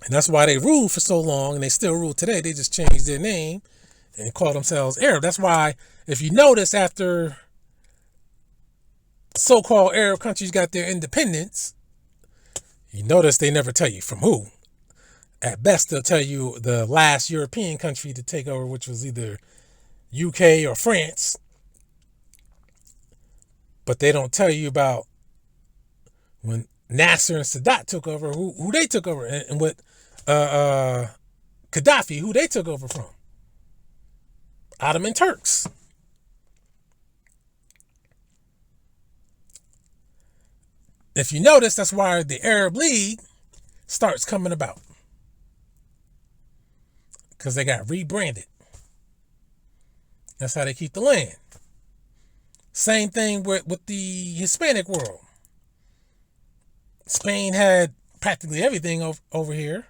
And that's why they ruled for so long, and they still rule today. They just changed their name and call themselves Arab. That's why, if you notice, after so-called Arab countries got their independence, you notice they never tell you from who. At best, they'll tell you the last European country to take over, which was either UK or France. But they don't tell you about when Nasser and Sadat took over, who they took over, and what Gaddafi, who they took over from. Ottoman Turks. If you notice, that's why the Arab League starts coming about. Because they got rebranded. That's how they keep the land. Same thing with the Hispanic world. Spain had practically everything over here.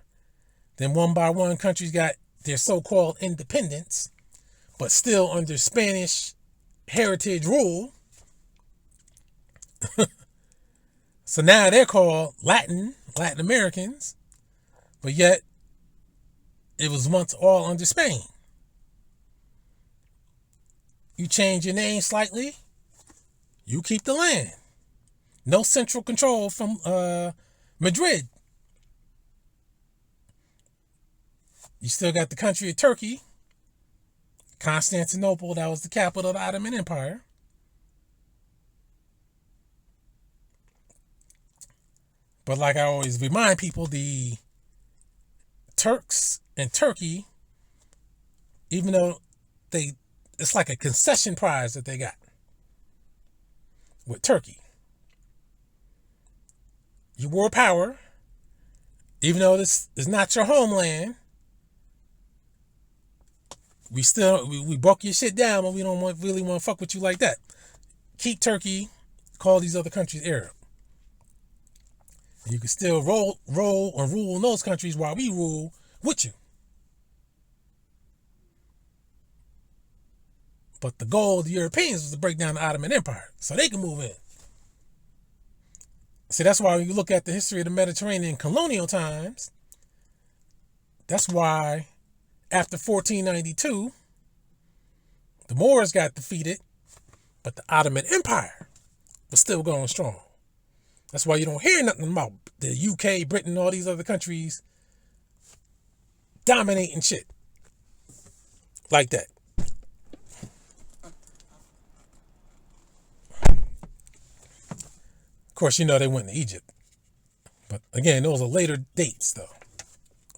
Then one by one, countries got their so-called independence, but still under Spanish heritage rule. So now they're called Latin Americans, but yet it was once all under Spain. You change your name slightly, you keep the land. No central control from Madrid. You still got the country of Turkey, Constantinople, that was the capital of the Ottoman Empire. But like I always remind people, the Turks and Turkey, even though it's like a concession prize that they got with Turkey. You war power, even though this is not your homeland. We broke your shit down, but we don't really want to fuck with you like that. Keep Turkey, call these other countries Arab. And you can still roll or rule in those countries while we rule with you. But the goal of the Europeans was to break down the Ottoman Empire so they can move in. See, that's why when you look at the history of the Mediterranean colonial times, that's why after 1492, the Moors got defeated, but the Ottoman Empire was still going strong. That's why you don't hear nothing about the UK, Britain, all these other countries dominating shit like that. Of course, you know they went to Egypt. But again, those are later dates, though.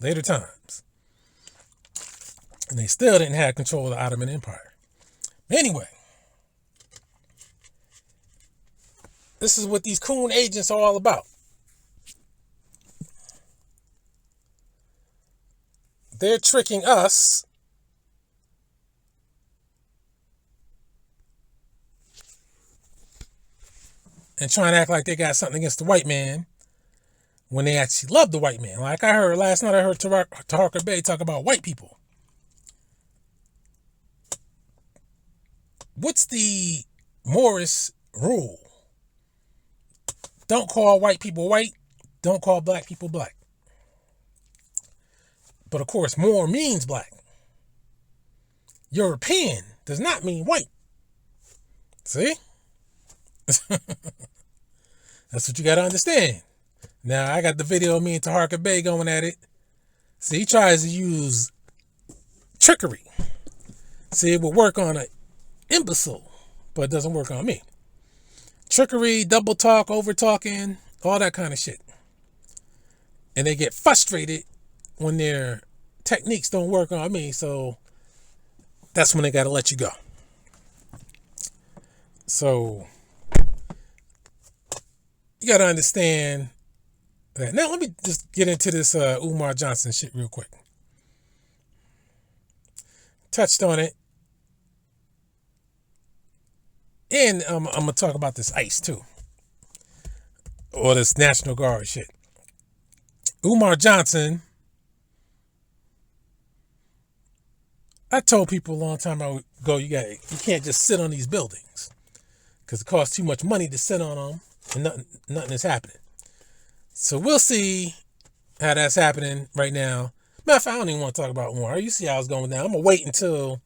Later times. And they still didn't have control of the Ottoman Empire. Anyway, this is what these coon agents are all about. They're tricking us and trying to act like they got something against the white man when they actually love the white man. Like I heard last night, I heard Taharka Bey talk about white people. What's the Moorish rule? Don't call white people white. Don't call black people black. But of course, Moor means black. European does not mean white. See? That's what you got to understand. Now, I got the video of me and Taharka Bey going at it. See, he tries to use trickery See, it will work on an imbecile, but it doesn't work on me. Trickery, double talk, over talking, all that kind of shit. And they get frustrated when their techniques don't work on me, so that's when they got to let you go. So you got to understand that. Now let me just get into this Umar Johnson shit real quick. Touched on it. And I'm going to talk about this ICE too. Or this National Guard shit. Umar Johnson. I told people a long time ago, you can't just sit on these buildings because it costs too much money to sit on them and nothing is happening. So we'll see how that's happening right now. Matter of fact, I don't even want to talk about Umar. You see how it's going down. I'm going to wait until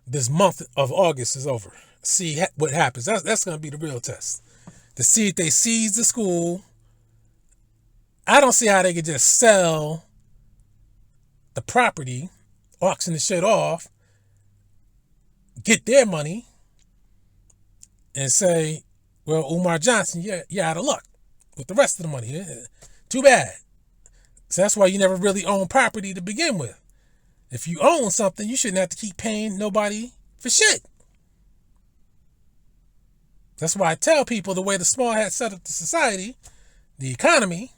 this month of August is over. See what happens. That's going to be the real test. To see if they seize the school. I don't see how they could just sell the property, auction the shit off, get their money, and say, well, Umar Johnson, you're out of luck with the rest of the money. Too bad. So that's why you never really own property to begin with. If you own something, you shouldn't have to keep paying nobody for shit. That's why I tell people the way the small hat set up the society, the economy,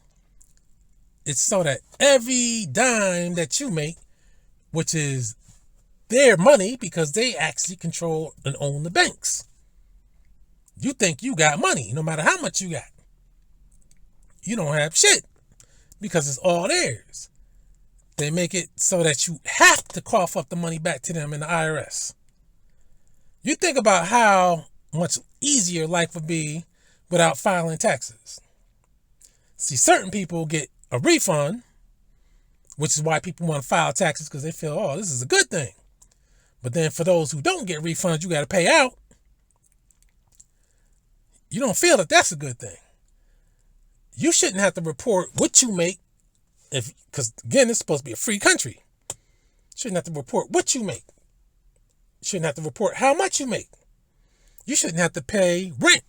it's so that every dime that you make, which is their money because they actually control and own the banks. You think you got money no matter how much you got. You don't have shit because it's all theirs. They make it so that you have to cough up the money back to them in the IRS. You think about how much easier life would be without filing taxes. See, certain people get a refund, which is why people want to file taxes because they feel, oh, this is a good thing. But then for those who don't get refunds, you got to pay out. You don't feel that that's a good thing. You shouldn't have to report what you make because again, it's supposed to be a free country. You shouldn't have to report what you make. You shouldn't have to report how much you make. You shouldn't have to pay rent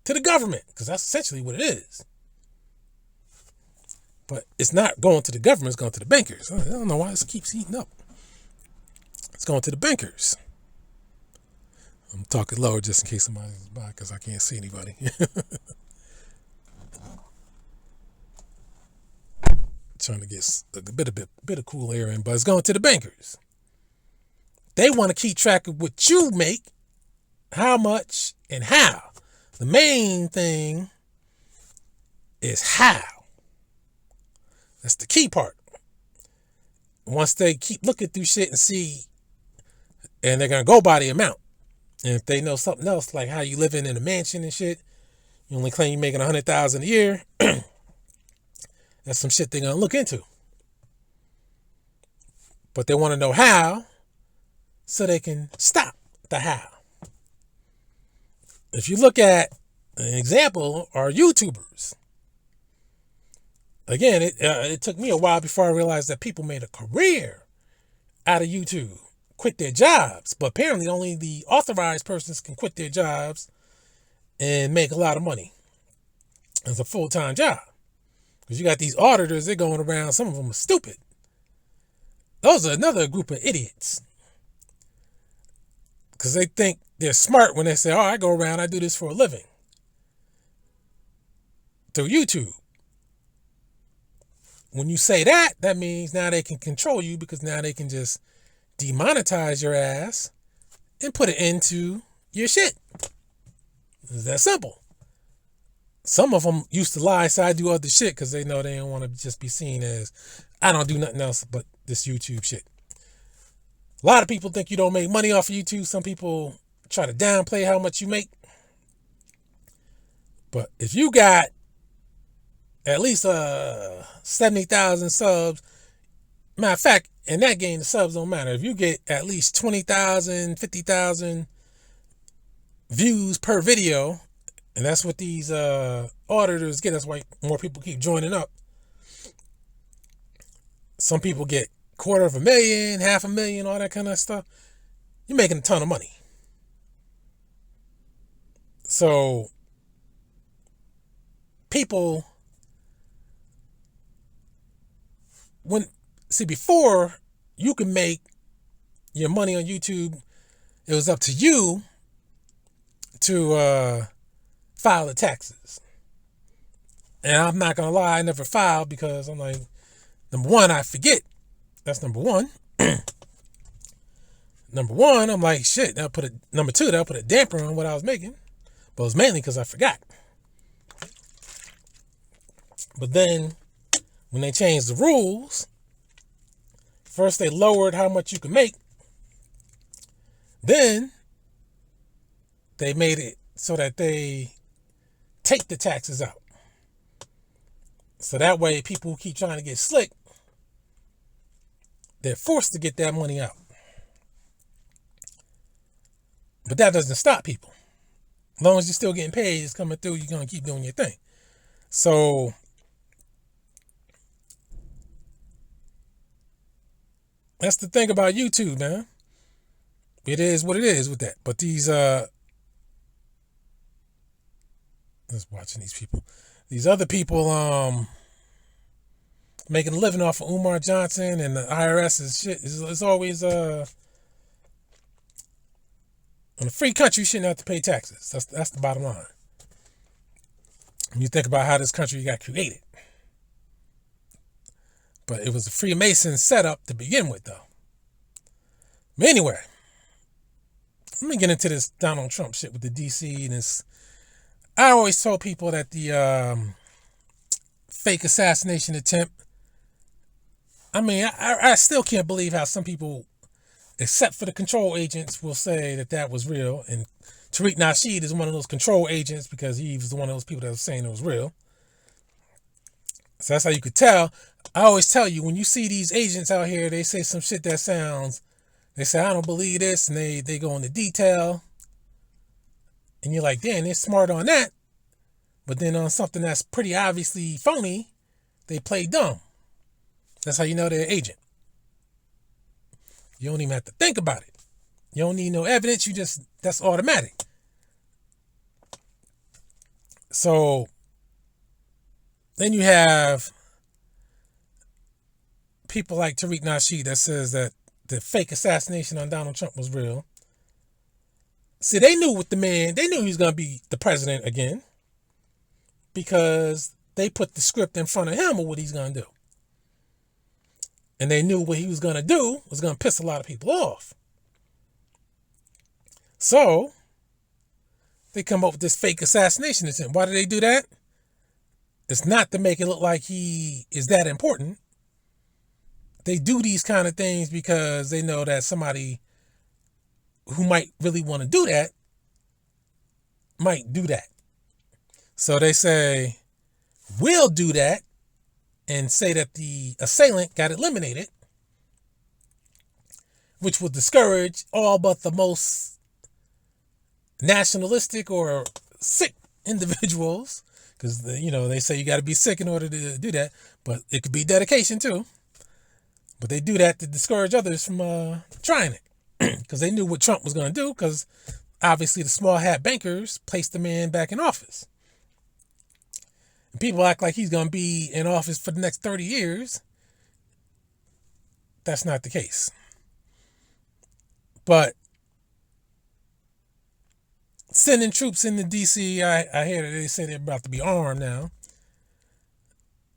to the government because that's essentially what it is. But it's not going to the government, it's going to the bankers. I don't know why this keeps heating up. It's going to the bankers. I'm talking lower just in case somebody's by because I can't see anybody. Trying to get a bit of cool air in, but it's going to the bankers. They want to keep track of what you make, how much, and how. The main thing is how. That's the key part. Once they keep looking through shit and see, and they're going to go by the amount. And if they know something else, like how you living in a mansion and shit, you only claim you're making $100,000 a year, that's some shit they're going to look into. But they want to know how so they can stop the how. If you look at an example, are YouTubers. Again, it took me a while before I realized that people made a career out of YouTube, quit their jobs. But apparently only the authorized persons can quit their jobs and make a lot of money as a full-time job. Because you got these auditors, they're going around, some of them are stupid. Those are another group of idiots. Because they think they're smart when they say, oh, I go around, I do this for a living. Through YouTube. When you say that, that means now they can control you because now they can just demonetize your ass and put it into your shit. It's that simple. Some of them used to lie, so I do other shit because they know they don't want to just be seen as, I don't do nothing else but this YouTube shit. A lot of people think you don't make money off of YouTube. Some people try to downplay how much you make. But if you got at least 70,000 subs, matter of fact, in that game, the subs don't matter. If you get at least 20,000, 50,000 views per video, and that's what these auditors get. That's why more people keep joining up. Some people get $250,000, $500,000, all that kind of stuff, you're making a ton of money. So people, before you can make your money on YouTube, it was up to you to file the taxes. And I'm not going to lie, I never filed because I'm like, number one, I forget. That's number one. Number one, I'm like, shit. Number two, that'll put a damper on what I was making. But it was mainly because I forgot. But then, when they changed the rules, first they lowered how much you can make. Then, they made it so that they take the taxes out. So that way, people who keep trying to get slick, they're forced to get that money out. But that doesn't stop people. As long as you're still getting paid, it's coming through, you're going to keep doing your thing. So, that's the thing about YouTube, man. It is what it is with that. But these, let's watching these people. These other people, making a living off of Umar Johnson and the IRS and shit. It's always, in a free country, you shouldn't have to pay taxes. That's the bottom line. When you think about how this country got created. But it was a Freemason setup to begin with, though. But anyway, let me get into this Donald Trump shit with the DC and this. I always told people that the fake assassination attempt, I mean, I still can't believe how some people, except for the control agents, will say that was real. And Tariq Nasheed is one of those control agents because he was one of those people that was saying it was real. So that's how you could tell. I always tell you, when you see these agents out here, they say some shit that sounds, they say, I don't believe this, and they go into detail. And you're like, damn, they're smart on that. But then on something that's pretty obviously phony, they play dumb. That's how you know they're an agent. You don't even have to think about it. You don't need no evidence. That's automatic. So then you have people like Tariq Nasheed that says that the fake assassination on Donald Trump was real. See, they knew they knew he was going to be the president again because they put the script in front of him of what he's going to do. And they knew what he was going to do was going to piss a lot of people off. So, they come up with this fake assassination attempt. Why do they do that? It's not to make it look like he is that important. They do these kind of things because they know that somebody who might really want to do that might do that. So they say, we'll do that and say that the assailant got eliminated, which will discourage all but the most nationalistic or sick individuals, because they say you got to be sick in order to do that, but it could be dedication too. But they do that to discourage others from trying it, because they knew what Trump was going to do, because obviously the small hat bankers placed the man back in office. And people act like he's going to be in office for the next 30 years. That's not the case. But sending troops into D.C., I hear that they say they're about to be armed now.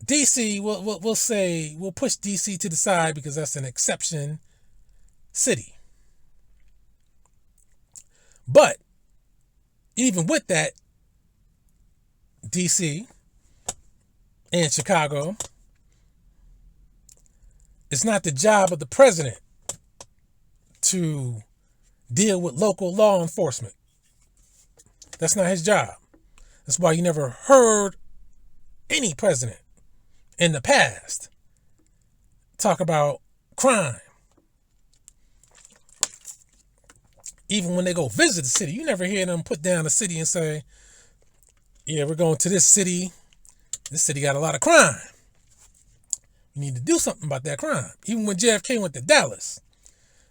D.C., we'll say, we'll push D.C. to the side because that's an exception city. But even with that, D.C. and Chicago, it's not the job of the president to deal with local law enforcement. That's not his job. That's why you never heard any president in the past talk about crime. Even when they go visit the city, you never hear them put down the city and say, yeah, we're going to this city. This city got a lot of crime. You You need to do something about that crime. Even when JFK went to Dallas,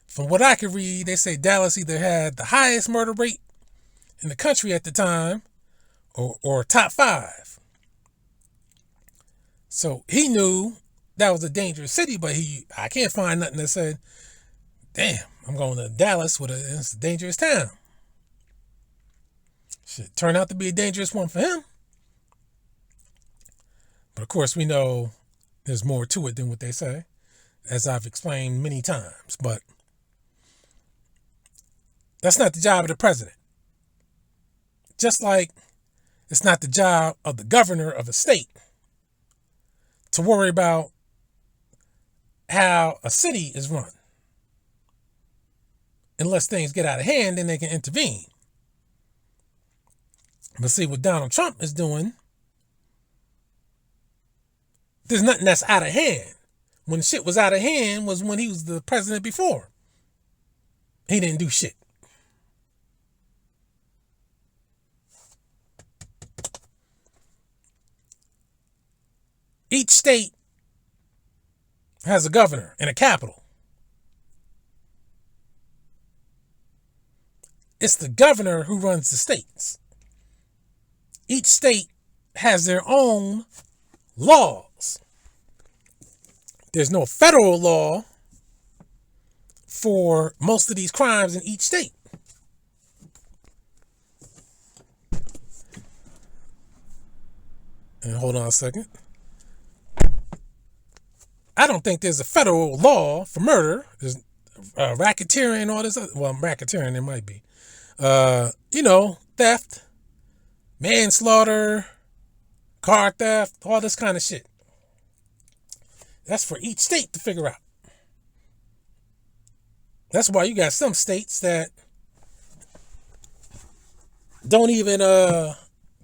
from what I could read, they say Dallas either had the highest murder rate in the country at the time or top 5. So he knew that was a dangerous city, but I can't find nothing that said, damn, I'm going to Dallas it's a dangerous town. Should turn out to be a dangerous one for him. But of course, we know there's more to it than what they say, as I've explained many times. But that's not the job of the president. Just like it's not the job of the governor of a state to worry about how a city is run. Unless things get out of hand, then they can intervene. But see, what Donald Trump is doing, there's nothing that's out of hand. When shit was out of hand was when he was the president before. He didn't do shit. Each state has a governor and a capital. It's the governor who runs the states. Each state has their own laws. There's no federal law for most of these crimes in each state. And hold on a second. I don't think there's a federal law for murder. There's racketeering, all this other, well, racketeering there might be. Theft, manslaughter, car theft, all this kind of shit. That's for each state to figure out. That's why you got some states that don't even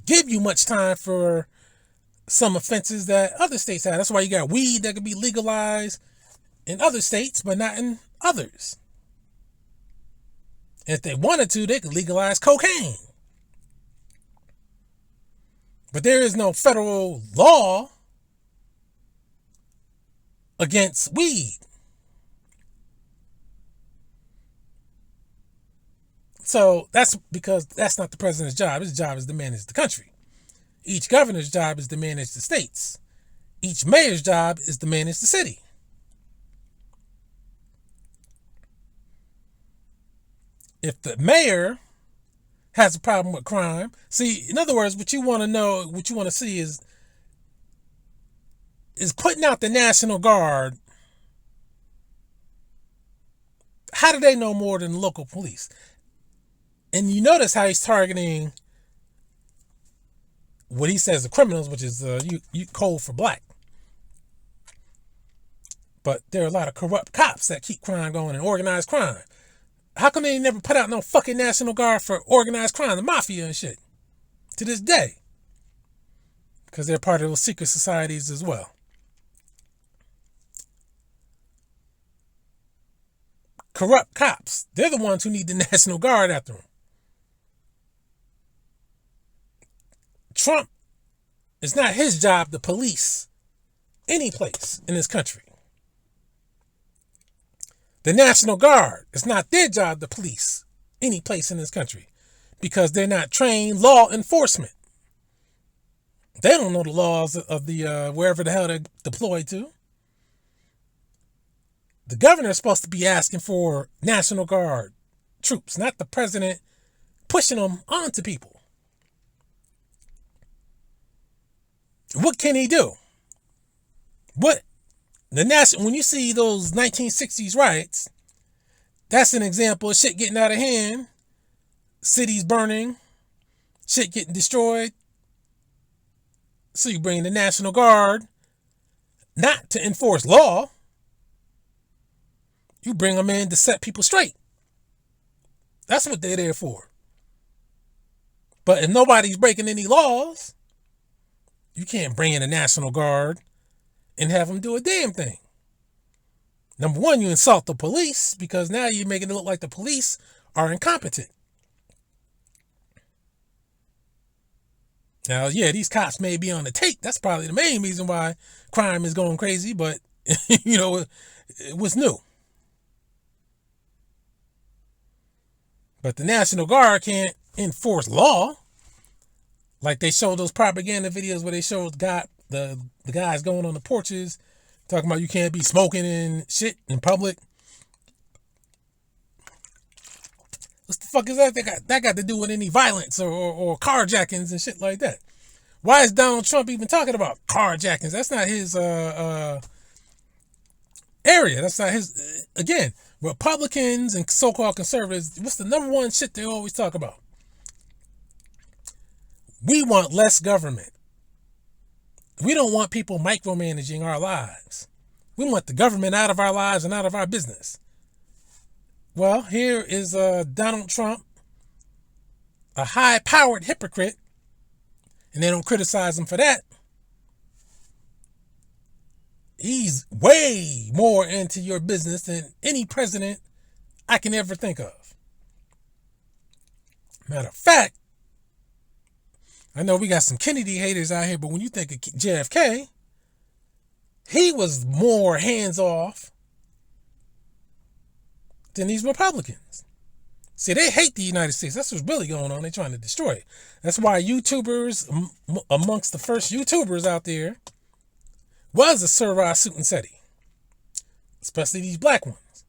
give you much time for some offenses that other states have. That's why you got weed that could be legalized in other states, but not in others. And if they wanted to, they could legalize cocaine. But there is no federal law against weed. So that's because that's not the president's job. His job is to manage the country. Each governor's job is to manage the states. Each mayor's job is to manage the city. If the mayor has a problem with crime, see, in other words, what you want to know, what you want to see is putting out the National Guard. How do they know more than the local police? And you notice how he's targeting what he says the criminals, which is code for black. But there are a lot of corrupt cops that keep crime going and organized crime. How come they never put out no fucking National Guard for organized crime, the mafia and shit, to this day? Because they're part of those secret societies as well. Corrupt cops, they're the ones who need the National Guard after them. Trump, it's not his job to police any place in this country. The National Guard, it's not their job to police any place in this country because they're not trained law enforcement. They don't know the laws of the wherever the hell they're deployed to. The governor is supposed to be asking for National Guard troops, not the president pushing them onto people. What can he do? When you see those 1960s riots, that's an example of shit getting out of hand, cities burning, shit getting destroyed. So you bring the National Guard, not to enforce law. You bring them in to set people straight. That's what they're there for. But if nobody's breaking any laws, you can't bring in a National Guard and have them do a damn thing. Number one, you insult the police because now you're making it look like the police are incompetent. Now, yeah, these cops may be on the take. That's probably the main reason why crime is going crazy. But You know, it was new. But the National Guard can't enforce law. Like they showed those propaganda videos where they showed the guys going on the porches talking about you can't be smoking and shit in public. What the fuck is that? That got to do with any violence or carjackings and shit like that. Why is Donald Trump even talking about carjackings? That's not his area. That's not his. Again, Republicans and so-called conservatives, what's the number one shit they always talk about? We want less government. We don't want people micromanaging our lives. We want the government out of our lives and out of our business. Well, here is Donald Trump, a high-powered hypocrite, and they don't criticize him for that. He's way more into your business than any president I can ever think of. Matter of fact, I know we got some Kennedy haters out here, but when you think of JFK, he was more hands-off than these Republicans. See, they hate the United States. That's what's really going on. They're trying to destroy it. That's why YouTubers, amongst the first YouTubers out there, was a Sir Suit and Seti. Especially these black ones.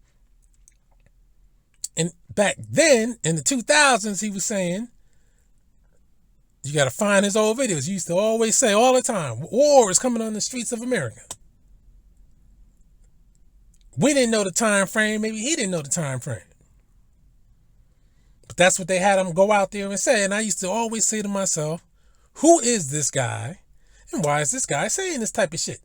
And back then, in the 2000s, he was saying, you got to find his old videos. He used to always say all the time, war is coming on the streets of America. We didn't know the time frame. Maybe he didn't know the time frame. But that's what they had him go out there and say. And I used to always say to myself, who is this guy? And why is this guy saying this type of shit?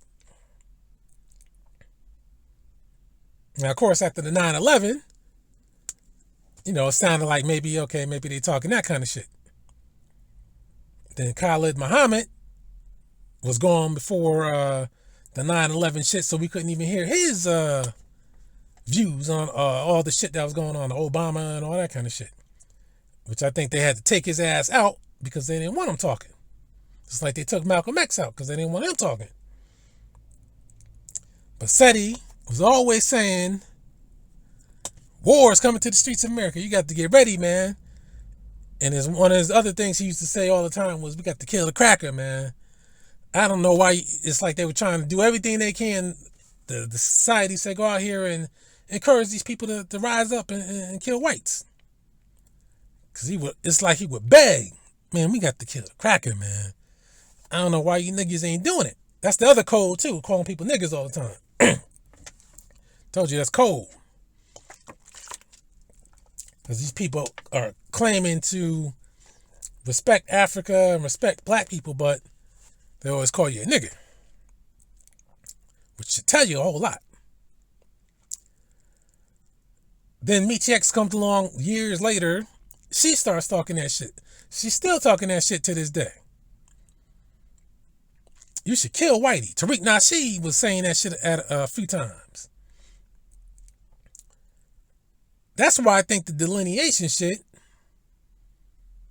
Now, of course, after the 9/11, it sounded like maybe they talking that kind of shit. Then Khalid Muhammad was gone before the 9/11 shit, so we couldn't even hear his views on all the shit that was going on, Obama and all that kind of shit. Which I think they had to take his ass out because they didn't want him talking. Just like they took Malcolm X out because they didn't want him talking. But Seti was always saying, war is coming to the streets of America. You got to get ready, man. And one of his other things he used to say all the time was, we got to kill the cracker, man. I don't know why. It's like they were trying to do everything they can. The society said, go out here and encourage these people to rise up and kill whites. Because it's like he would beg, man, we got to kill the cracker, man. I don't know why you niggas ain't doing it. That's the other code, too, calling people niggas all the time. Told you that's cold. Because these people are claiming to respect Africa and respect black people, but they always call you a nigger. Which should tell you a whole lot. Then Meechie X comes along years later. She starts talking that shit. She's still talking that shit to this day. You should kill Whitey. Tariq Nasheed was saying that shit a few times. That's why I think the delineation shit,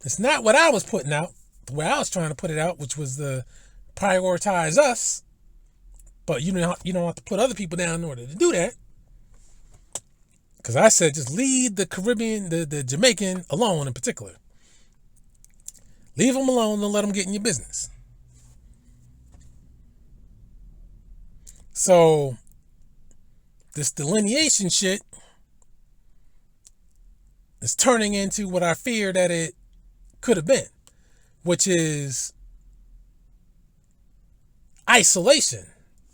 it's not what I was putting out, the way I was trying to put it out, which was the prioritize us, but you don't have to put other people down in order to do that. Because I said just leave the Caribbean, the Jamaican alone in particular. Leave them alone and let them get in your business. So this delineation shit is turning into what I fear that it could have been, which is isolation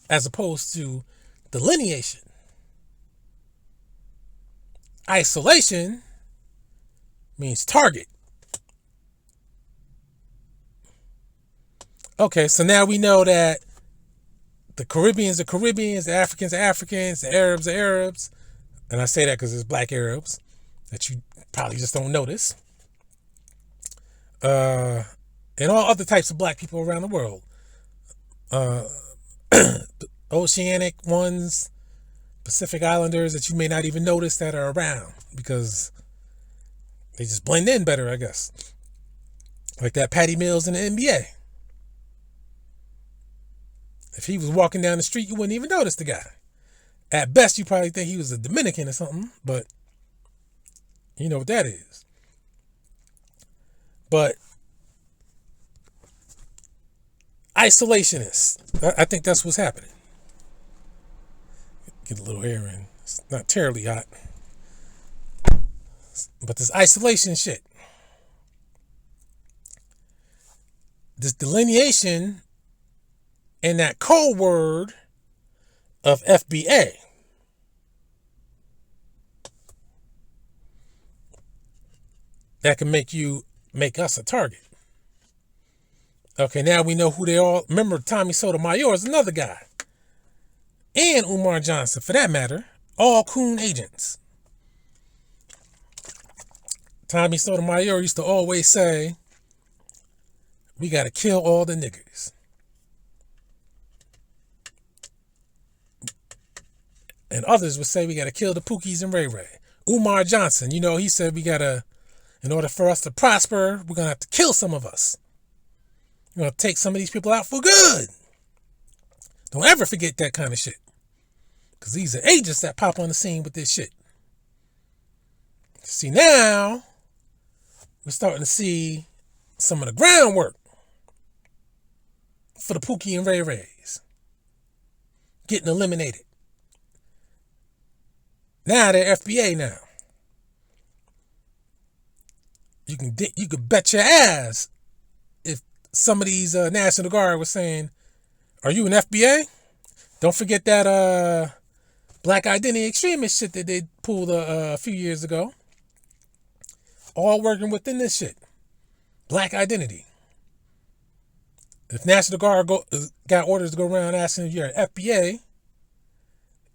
as opposed to delineation. Isolation means target. Okay, so now we know that the Caribbeans are Caribbeans, the Africans are Africans, the Arabs are Arabs. And I say that because there's black Arabs that you probably just don't notice. And all other types of black people around the world. Oceanic ones, Pacific Islanders that you may not even notice that are around because they just blend in better, I guess. Like that Patty Mills in the NBA. If he was walking down the street, you wouldn't even notice the guy. At best, you probably think he was a Dominican or something, but you know what that is. But isolationists, I think that's what's happening. Get a little air in. It's not terribly hot. But this isolation shit, this delineation and that code word of FBA, that can make us a target. Okay, now we know who they are. Remember, Tommy Sotomayor is another guy. And Umar Johnson, for that matter, all coon agents. Tommy Sotomayor used to always say, we got to kill all the niggers. And others would say we got to kill the Pookies and Ray Ray. Umar Johnson, you know, he said we got to, in order for us to prosper, we're going to have to kill some of us. We're going to take some of these people out for good. Don't ever forget that kind of shit. Because these are agents that pop on the scene with this shit. See, now we're starting to see some of the groundwork for the Pookie and Ray Rays getting eliminated. Now they're FBA now. You can bet your ass if some of these National Guard was saying, are you an FBA? Don't forget that black identity extremist shit that they pulled a few years ago. All working within this shit. Black identity. If National Guard got orders to go around asking if you're an FBA,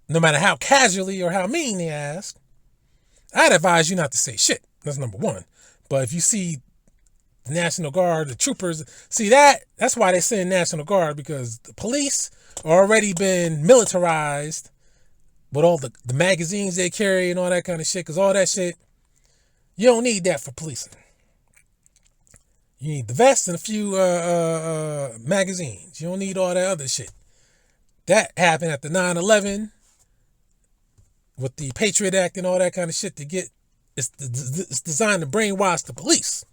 no matter how casually or how mean they ask, I'd advise you not to say shit. That's number one. But if you see the National Guard, the troopers, see that's why they say National Guard, because the police already been militarized with all the magazines they carry and all that kind of shit, because all that shit, you don't need that for policing. You need the vest and a few magazines. You don't need all that other shit. That happened at the 9/11 with the Patriot Act and all that kind of shit to get, it's designed to brainwash the police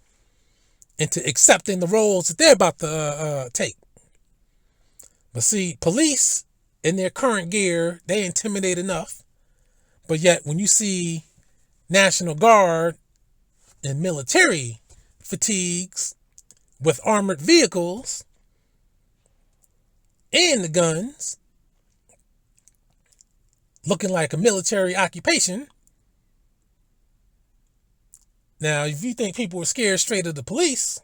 into accepting the roles that they're about to take. But see, police in their current gear, they intimidate enough. But yet when you see National Guard and military fatigues with armored vehicles and the guns, looking like a military occupation. Now, if you think people were scared straight of the police,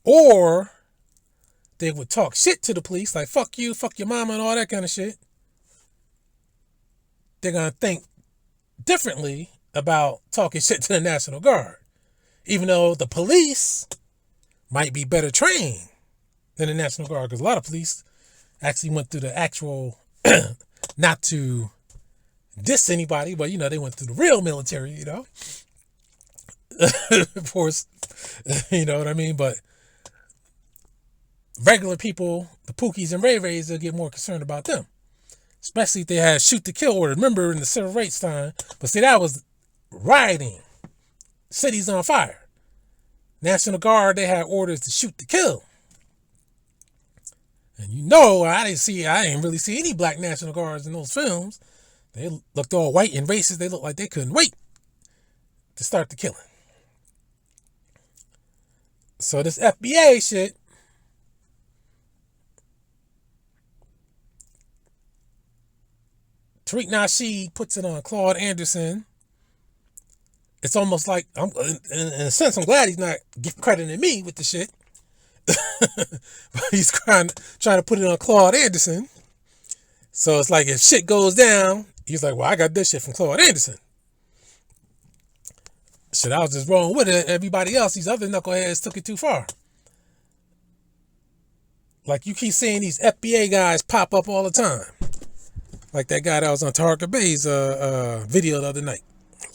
or they would talk shit to the police, like fuck you, fuck your mama, and all that kind of shit, they're going to think differently about talking shit to the National Guard. Even though the police might be better trained than the National Guard, because a lot of police actually went through the actual, not to diss anybody, but, you know, they went through the real military, you know. Of course, you know what I mean? But regular people, the Pookies and Ray Rays, they'll get more concerned about them. Especially if they had shoot to kill order. Remember in the civil rights time, but see, that was rioting. Cities on fire. National Guard, they had orders to shoot to kill. And you know, I didn't really see any black National Guards in those films. They looked all white and racist. They looked like they couldn't wait to start the killing. So this FBA shit, Tariq Nasheed puts it on Claude Anderson. It's almost like, in a sense, I'm glad he's not crediting me with the shit. But he's trying to put it on Claude Anderson. So it's like if shit goes down, he's like, well, I got this shit from Claude Anderson. Shit, I was just wrong with it. Everybody else, these other knuckleheads, took it too far. Like you keep seeing these FBA guys pop up all the time. Like that guy that was on Tarek Bay's video the other night,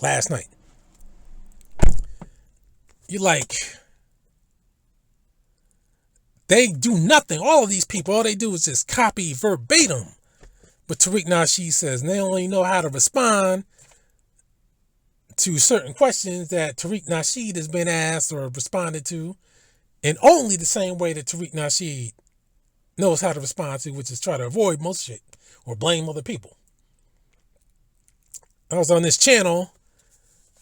last night. You're like, they do nothing. All of these people, all they do is just copy verbatim But Tariq Nasheed says they only know how to respond to certain questions that Tariq Nasheed has been asked or responded to, in only the same way that Tariq Nasheed knows how to respond to, which is try to avoid most shit or blame other people. I was on this channel,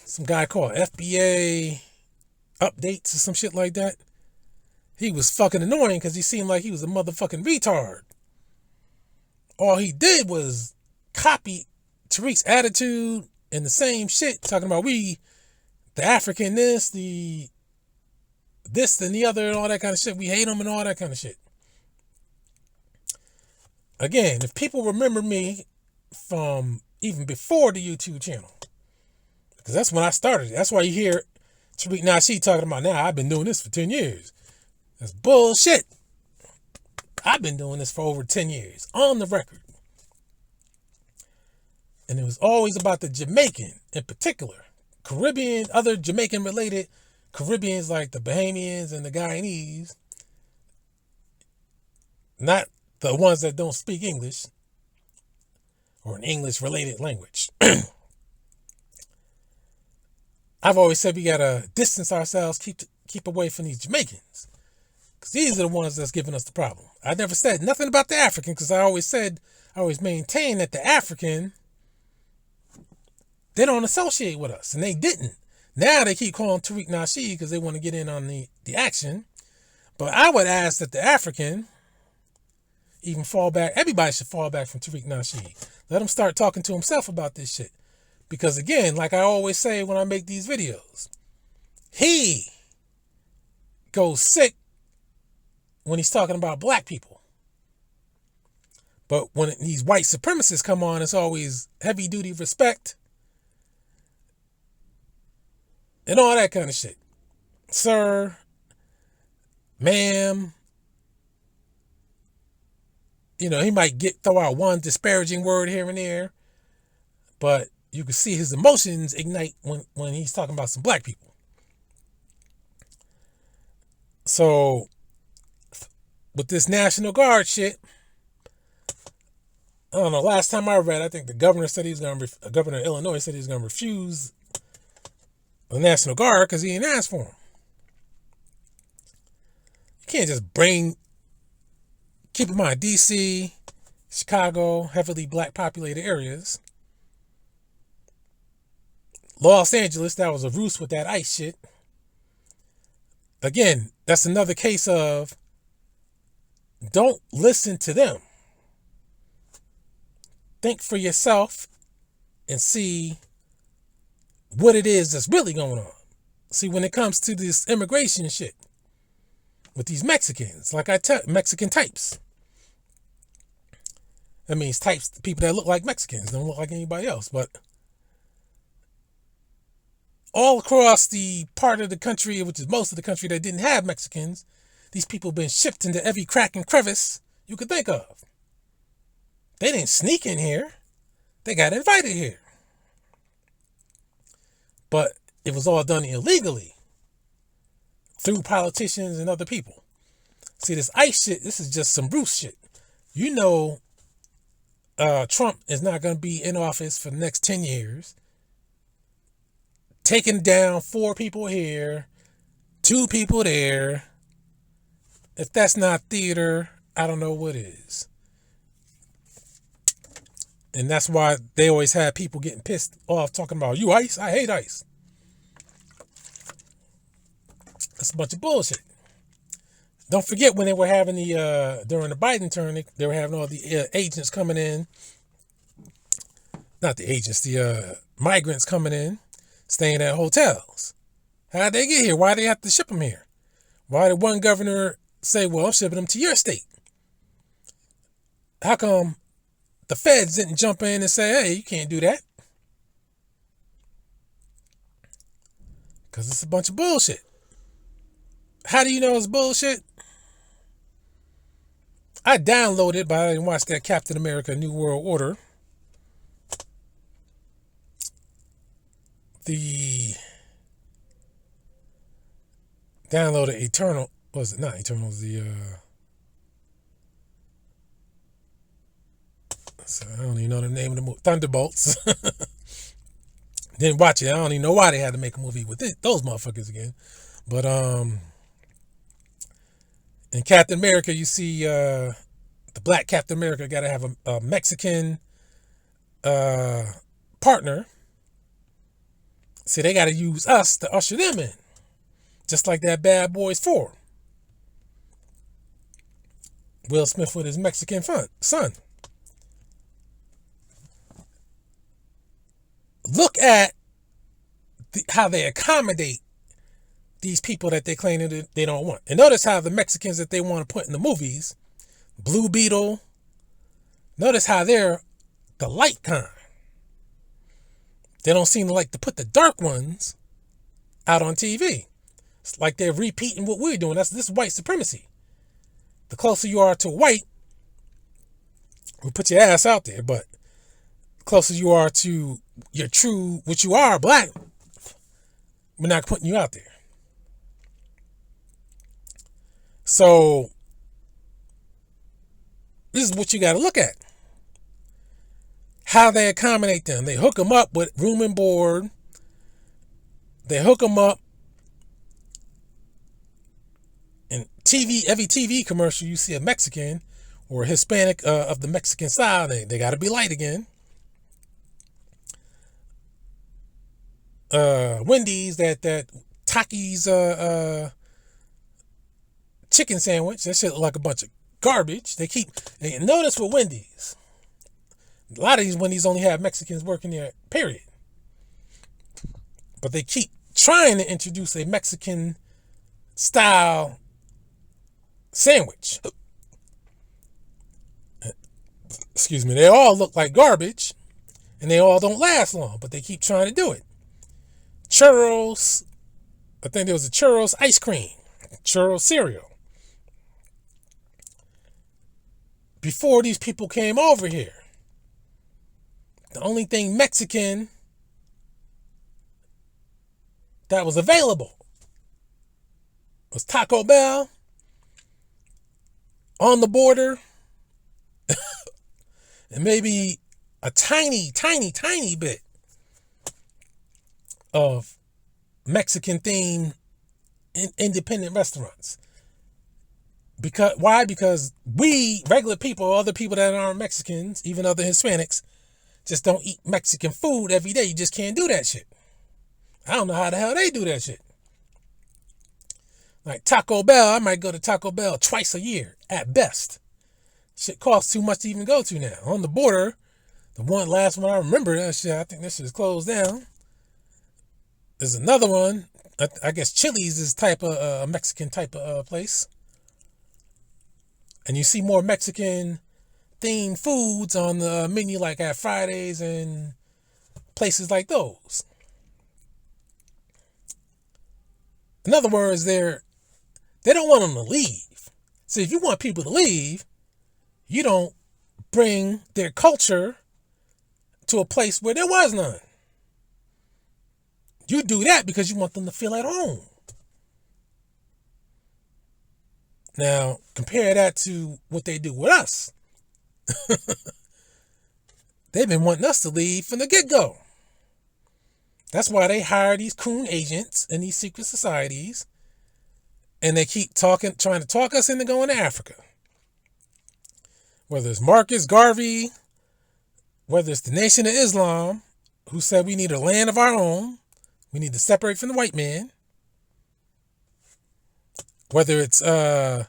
some guy called FBA updates or some shit like that. He was fucking annoying because he seemed like he was a motherfucking retard. All he did was copy Tariq's attitude and the same shit, talking about we, the Africanists, the this and the other and all that kind of shit. We hate them and all that kind of shit. Again, if people remember me from even before the YouTube channel, because that's when I started. That's why you hear Tariq Nasheed talking about, now I've been doing this for 10 years. That's bullshit. I've been doing this for over 10 years, on the record. And it was always about the Jamaican in particular. Caribbean, other Jamaican related Caribbeans like the Bahamians and the Guyanese. Not the ones that don't speak English or an English related language. I've always said we gotta distance ourselves, keep away from these Jamaicans, because these are the ones that's giving us the problem. I never said nothing about the African, because I always maintained that the African, they don't associate with us, and they didn't. Now they keep calling Tariq Nasheed because they want to get in on the action. But I would ask that the African even fall back. Everybody should fall back from Tariq Nasheed. Let him start talking to himself about this shit. Because again, like I always say when I make these videos, he goes sick when he's talking about black people. But when these white supremacists come on, it's always heavy duty respect and all that kind of shit. Sir, ma'am. You know, he might throw out one disparaging word here and there, but you can see his emotions ignite when he's talking about some black people. So, with this National Guard shit, I don't know, last time I read, I think the governor said governor of Illinois said he was going to refuse the National Guard because he didn't ask for him. You can't just keep in mind, DC, Chicago, heavily black populated areas. Los Angeles, that was a ruse with that ICE shit. Again, that's another case of don't listen to them. Think for yourself and see what it is that's really going on. See, when it comes to this immigration shit with these Mexicans, like I tell, Mexican types. That means types, people that look like Mexicans, don't look like anybody else. But all across the part of the country, which is most of the country that didn't have Mexicans, these people have been shipped into every crack and crevice you could think of. They didn't sneak in here. They got invited here. But it was all done illegally through politicians and other people. See, this ICE shit, this is just some Bruce shit. You know, Trump is not going to be in office for the next 10 years. Taking down 4 people here, 2 people there. If that's not theater, I don't know what is. And that's why they always have people getting pissed off talking about, you ICE? I hate ICE. That's a bunch of bullshit. Don't forget when they were having during the Biden term, they were having all the agents coming in. Not the agents, the migrants coming in, staying at hotels. How'd they get here? Why did they have to ship them here? Why did one governor say, well, I'm shipping them to your state? How come the feds didn't jump in and say, hey, you can't do that? Because it's a bunch of bullshit. How do you know it's bullshit? I downloaded, but I didn't watch that Captain America New World Order. The downloaded Eternal, was it not Eternal? The So I don't even know the name of the movie. Thunderbolts. Didn't watch it. I don't even know why they had to make a movie with those motherfuckers again. But in Captain America, you see the black Captain America got to have a Mexican partner. See, they got to use us to usher them in. Just like that Bad Boys 4. Will Smith with his Mexican son. Look at how they accommodate these people that they claim that they don't want. And notice how the Mexicans that they want to put in the movies, Blue Beetle, notice how they're the light kind. They don't seem to like to put the dark ones out on TV. It's like they're repeating what we're doing. This is white supremacy. The closer you are to white, we'll put your ass out there, but the closer you are to your true, what you are, black, we're not putting you out there. So, this is what you got to look at. How they accommodate them. They hook them up with room and board. They hook them up. In every TV commercial, you see a Mexican or a Hispanic of the Mexican style. They got to be light again. Wendy's, that Takis chicken sandwich, that shit look like a bunch of garbage. And notice with Wendy's, a lot of these Wendy's only have Mexicans working there, period. But they keep trying to introduce a Mexican style sandwich. Excuse me. They all look like garbage and they all don't last long, but they keep trying to do it. Churros. I think there was a churros ice cream, churros cereal. Before these people came over here, the only thing Mexican that was available was Taco Bell, on the border, and maybe a tiny bit of Mexican themed independent restaurants. Why? Because we, regular people, other people that aren't Mexicans, even other Hispanics, just don't eat Mexican food every day. You just can't do that shit. I don't know how the hell they do that shit. Like Taco Bell, I might go to Taco Bell twice a year at best. Shit costs too much to even go to now. On the border, the last one I remember, that shit, I think this shit is closed down. There's another one. I guess Chili's is type of a Mexican type of place. And you see more Mexican themed foods on the menu, like at Fridays and places like those. In other words, they don't want them to leave. So if you want people to leave, you don't bring their culture to a place where there was none. You do that because you want them to feel at home. Now, compare that to what they do with us. They've been wanting us to leave from the get-go. That's why they hire these coon agents in these secret societies, and they keep trying to talk us into going to Africa. Whether it's Marcus Garvey, whether it's the Nation of Islam, who said we need a land of our own, we need to separate from the white man. Whether it's the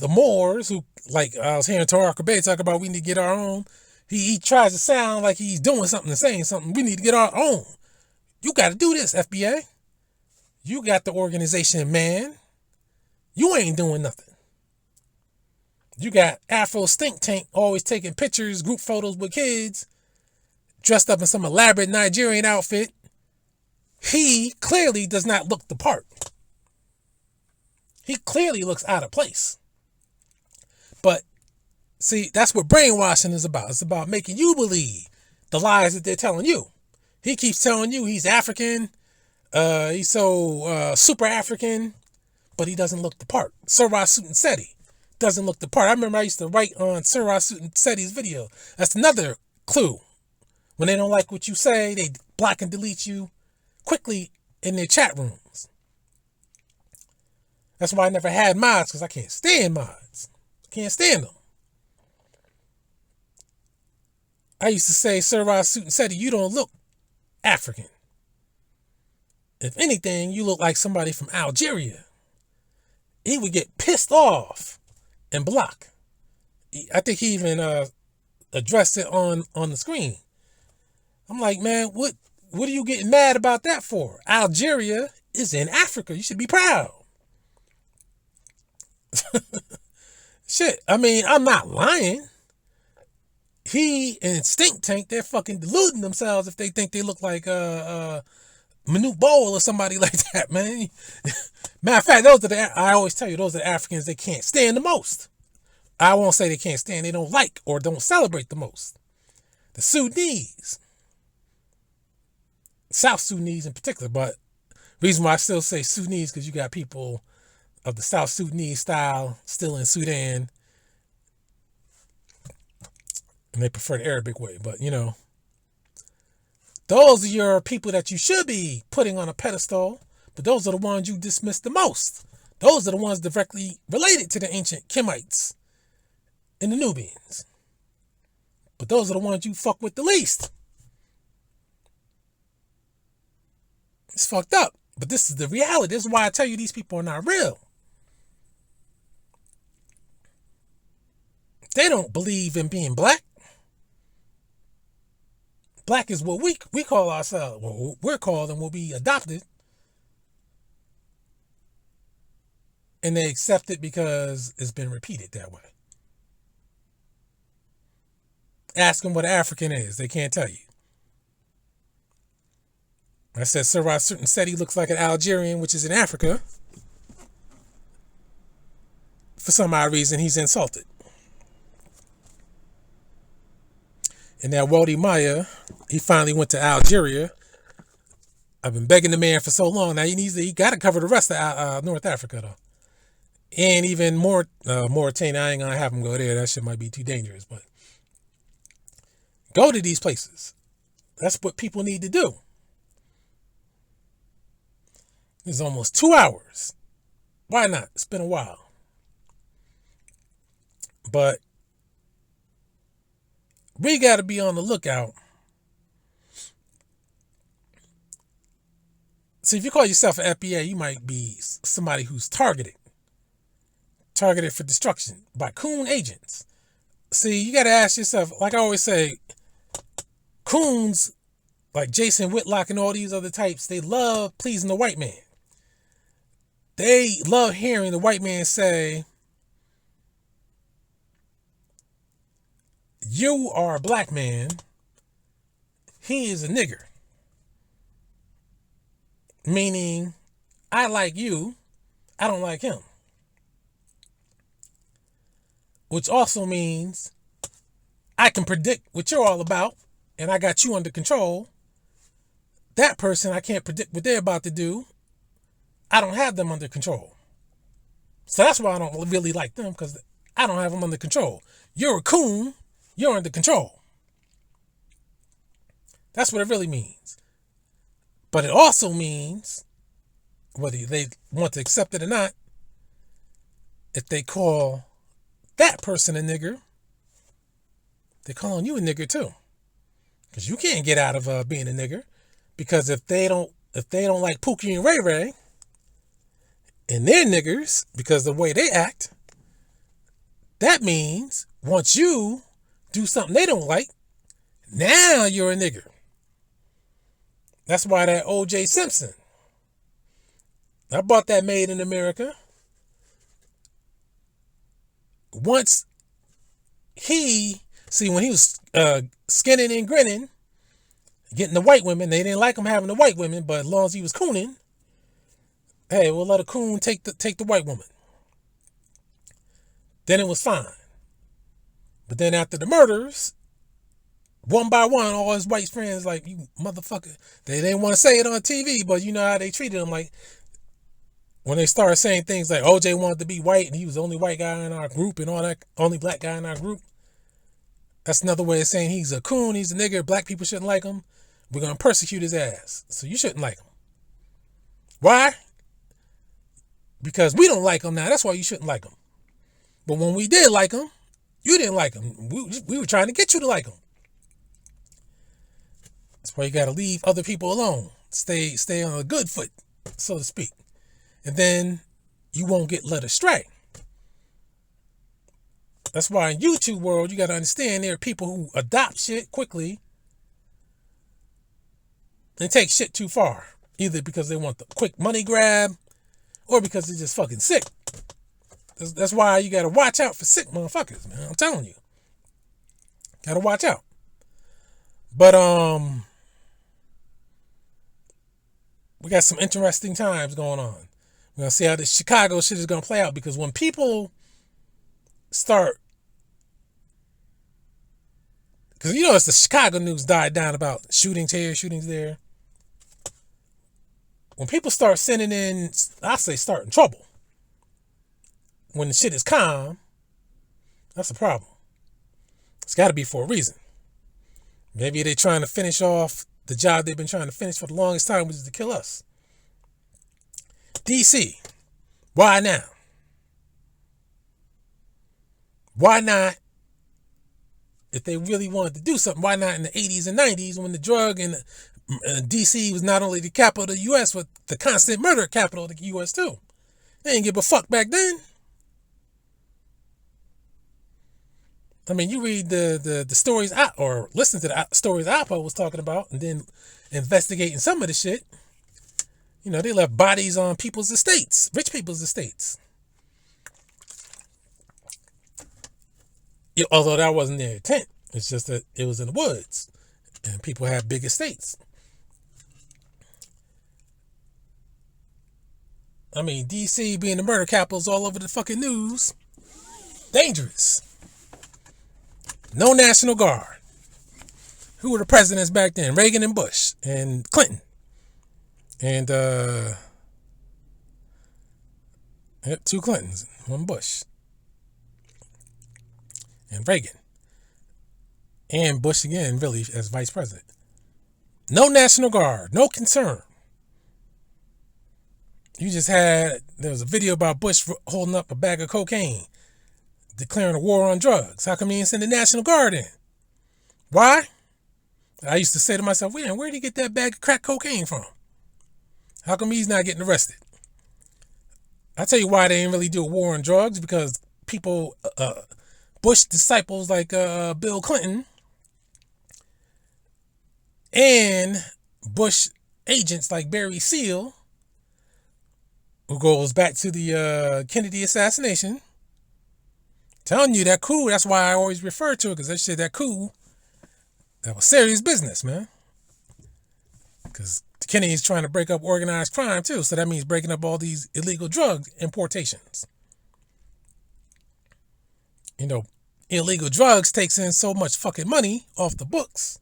Moors, who, like I was hearing Tariq Bay talk about, we need to get our own. He tries to sound like he's doing something and saying something. We need to get our own. You got to do this, FBA. You got the organization, man. You ain't doing nothing. You got Afro Stink Tank always taking pictures, group photos with kids, dressed up in some elaborate Nigerian outfit. He clearly does not look the part. He clearly looks out of place. But see, that's what brainwashing is about. It's about making you believe the lies that they're telling you. He keeps telling you he's African, he's so super African, but he doesn't look the part. Seti. doesn't look the part. I remember I used to write on Sir Seti's video. That's another clue. When they don't like what you say, they block and delete you quickly in their chat rooms. That's why I never had mods, because I can't stand mods. Can't stand them. I used to say, Sir Seti, you don't look African. If anything, you look like somebody from Algeria. He would get pissed off and block. I think he even addressed it on the screen. I'm like, man, what are you getting mad about that for? Algeria is in Africa. You should be proud. Shit, I mean, I'm not lying. He and Stink Tank, they're fucking deluding themselves if they think they look like Manute Bowl or somebody like that, man. Matter of fact, I always tell you, those are the Africans they can't stand the most. I won't say they can't stand, they don't like or don't celebrate the most. The Sudanese. South Sudanese in particular, but the reason why I still say Sudanese, because you got people of the South Sudanese style still in Sudan, and they prefer the Arabic way. But, you know, those are your people that you should be putting on a pedestal, but those are the ones you dismiss the most. Those are the ones directly related to the ancient Kemites and the Nubians. But those are the ones you fuck with the least. It's fucked up. But this is the reality. This is why I tell you these people are not real. They don't believe in being black. Black is what we call ourselves. Well, we're called and will be adopted. And they accept it because it's been repeated that way. Ask them what an African is. They can't tell you. I said Sir Seti looks like an Algerian, which is in Africa. For some odd reason, he's insulted. And that Wadi Maya, he finally went to Algeria. I've been begging the man for so long. Now he got to cover the rest of North Africa, though. And even more Mauritania. I ain't going to have him go there. That shit might be too dangerous. But go to these places. That's what people need to do. It's almost 2 hours. Why not? It's been a while. But we got to be on the lookout. See, if you call yourself an FBA, you might be somebody who's targeted for destruction by coon agents. See, you got to ask yourself, like I always say, coons like Jason Whitlock and all these other types, they love pleasing the white man. They love hearing the white man say, you are a black man, he is a nigger. Meaning, I like you, I don't like him. Which also means, I can predict what you're all about, and I got you under control. That person, I can't predict what they're about to do. I don't have them under control. So that's why I don't really like them, because I don't have them under control. You're a coon, you're under control. That's what it really means. But it also means, whether they want to accept it or not, if they call that person a nigger, they're calling you a nigger too. Because you can't get out of being a nigger. Because if they don't like Pookie and Ray Ray, and they're niggers because of the way they act, that means once you do something they don't like, now you're a nigger. That's why that O.J. Simpson, I bought that Made in America. Once when he was skinning and grinning, getting the white women, they didn't like him having the white women, but as long as he was cooning, hey, we'll let a coon take the white woman. Then it was fine. But then after the murders, one by one, all his white friends, like, you motherfucker, they didn't want to say it on TV, but you know how they treated him. Like, when they started saying things like OJ wanted to be white and he was the only white guy in our group and all that, only black guy in our group, that's another way of saying he's a coon, he's a nigger, black people shouldn't like him. We're going to persecute his ass. So you shouldn't like him. Why? Because we don't like him now. That's why you shouldn't like him. But when we did like him, you didn't like him. We were trying to get you to like him. That's why you got to leave other people alone. Stay on a good foot, so to speak. And then you won't get led astray. That's why in YouTube world, you got to understand there are people who adopt shit quickly and take shit too far. Either because they want the quick money grab or because they're just fucking sick. That's why you got to watch out for sick motherfuckers, man. I'm telling you. Got to watch out. But, we got some interesting times going on. We're going to see how this Chicago shit is going to play out, because when people start, because you know it's the Chicago news died down about shootings here, shootings there. When people start sending in, I say starting trouble. When the shit is calm, that's a problem. It's got to be for a reason. Maybe they're trying to finish off the job they've been trying to finish for the longest time, which is to kill us. DC, why now? Why not? If they really wanted to do something, why not in the 80s and 90s when the drug and DC was not only the capital of the U.S., but the constant murder capital of the U.S. too? They didn't give a fuck back then. I mean, you read the stories or listen to the stories Apple was talking about, and then investigating some of the shit. You know, they left bodies on people's estates, rich people's estates. Although that wasn't their intent. It's just that it was in the woods and people had big estates. I mean, DC being the murder capital is all over the fucking news. Dangerous. No National Guard. Who were the presidents back then? Reagan and Bush and Clinton. And, two Clintons, one Bush. And Reagan. And Bush again, really, as vice president. No National Guard. No concern. You just had, there was a video about Bush holding up a bag of cocaine, declaring a war on drugs. How come he didn't send the National Guard in? Why? I used to say to myself, where did he get that bag of crack cocaine from? How come he's not getting arrested? I tell you why they didn't really do a war on drugs, because people, Bush disciples like Bill Clinton and Bush agents like Barry Seal, who goes back to the Kennedy assassination, telling you that coup, that's why I always refer to it, because that shit, that coup, that was serious business, man. Because Kennedy's trying to break up organized crime too, so that means breaking up all these illegal drug importations. You know, illegal drugs takes in so much fucking money off the books.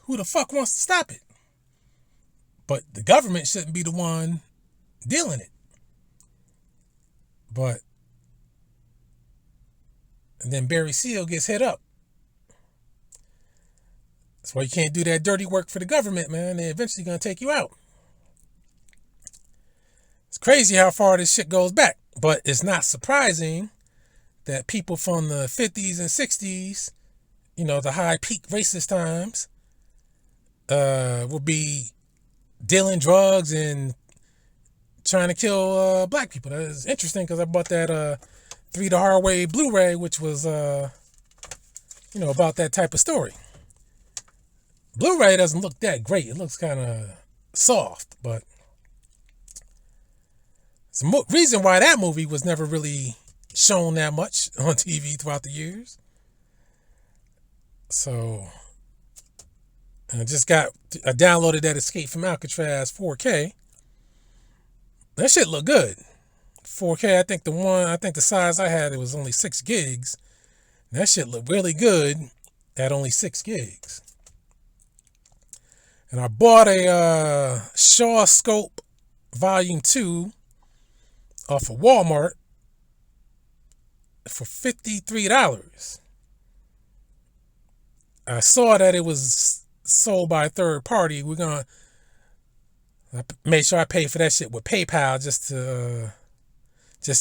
Who the fuck wants to stop it? But the government shouldn't be the one dealing it. But, and then Barry Seal gets hit up. That's why you can't do that dirty work for the government, man. They're eventually going to take you out. It's crazy how far this shit goes back. But it's not surprising that people from the 50s and 60s, you know, the high peak racist times, will be dealing drugs and trying to kill black people. That is interesting, because I bought that 3 the Hard Way Blu-ray, which was, you know, about that type of story. Blu-ray doesn't look that great. It looks kind of soft, but it's the reason why that movie was never really shown that much on TV throughout the years. So I downloaded that Escape from Alcatraz 4K. That shit look good. 4K, I think the size I had, it was only 6 gigs. That shit looked really good at only 6 gigs. And I bought a Shaw Scope Volume 2 off of Walmart for $53. I saw that it was sold by a third party. I made sure I paid for that shit with PayPal just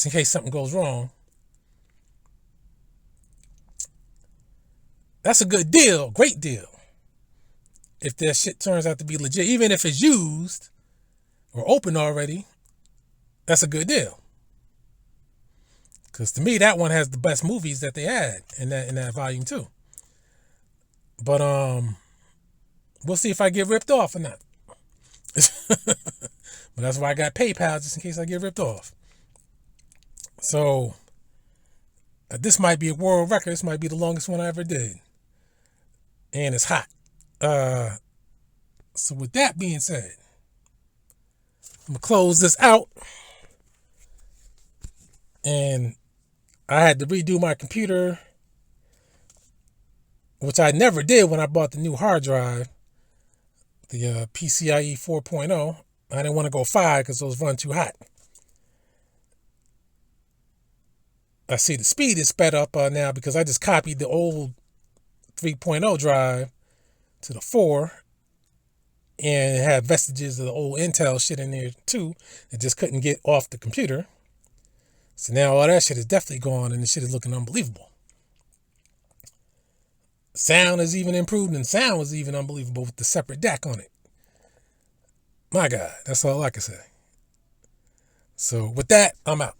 in case something goes wrong. That's a good deal, great deal. If that shit turns out to be legit, even if it's used or open already, that's a good deal. Because to me, that one has the best movies that they had in that volume 2. But we'll see if I get ripped off or not. But that's why I got PayPal, just in case I get ripped off. So this might be a world record. This might be the longest one I ever did. And it's hot. So with that being said, I'm gonna close this out. And I had to redo my computer, which I never did when I bought the new hard drive, the PCIe 4.0. I didn't want to go 5 because those run too hot. I see the speed is sped up now because I just copied the old 3.0 drive to the 4, and it had vestiges of the old Intel shit in there too. It just couldn't get off the computer. So now all that shit is definitely gone, and the shit is looking unbelievable. Sound is even improved, and sound was even unbelievable with the separate DAC on it. My God, that's all I can say. So with that, I'm out.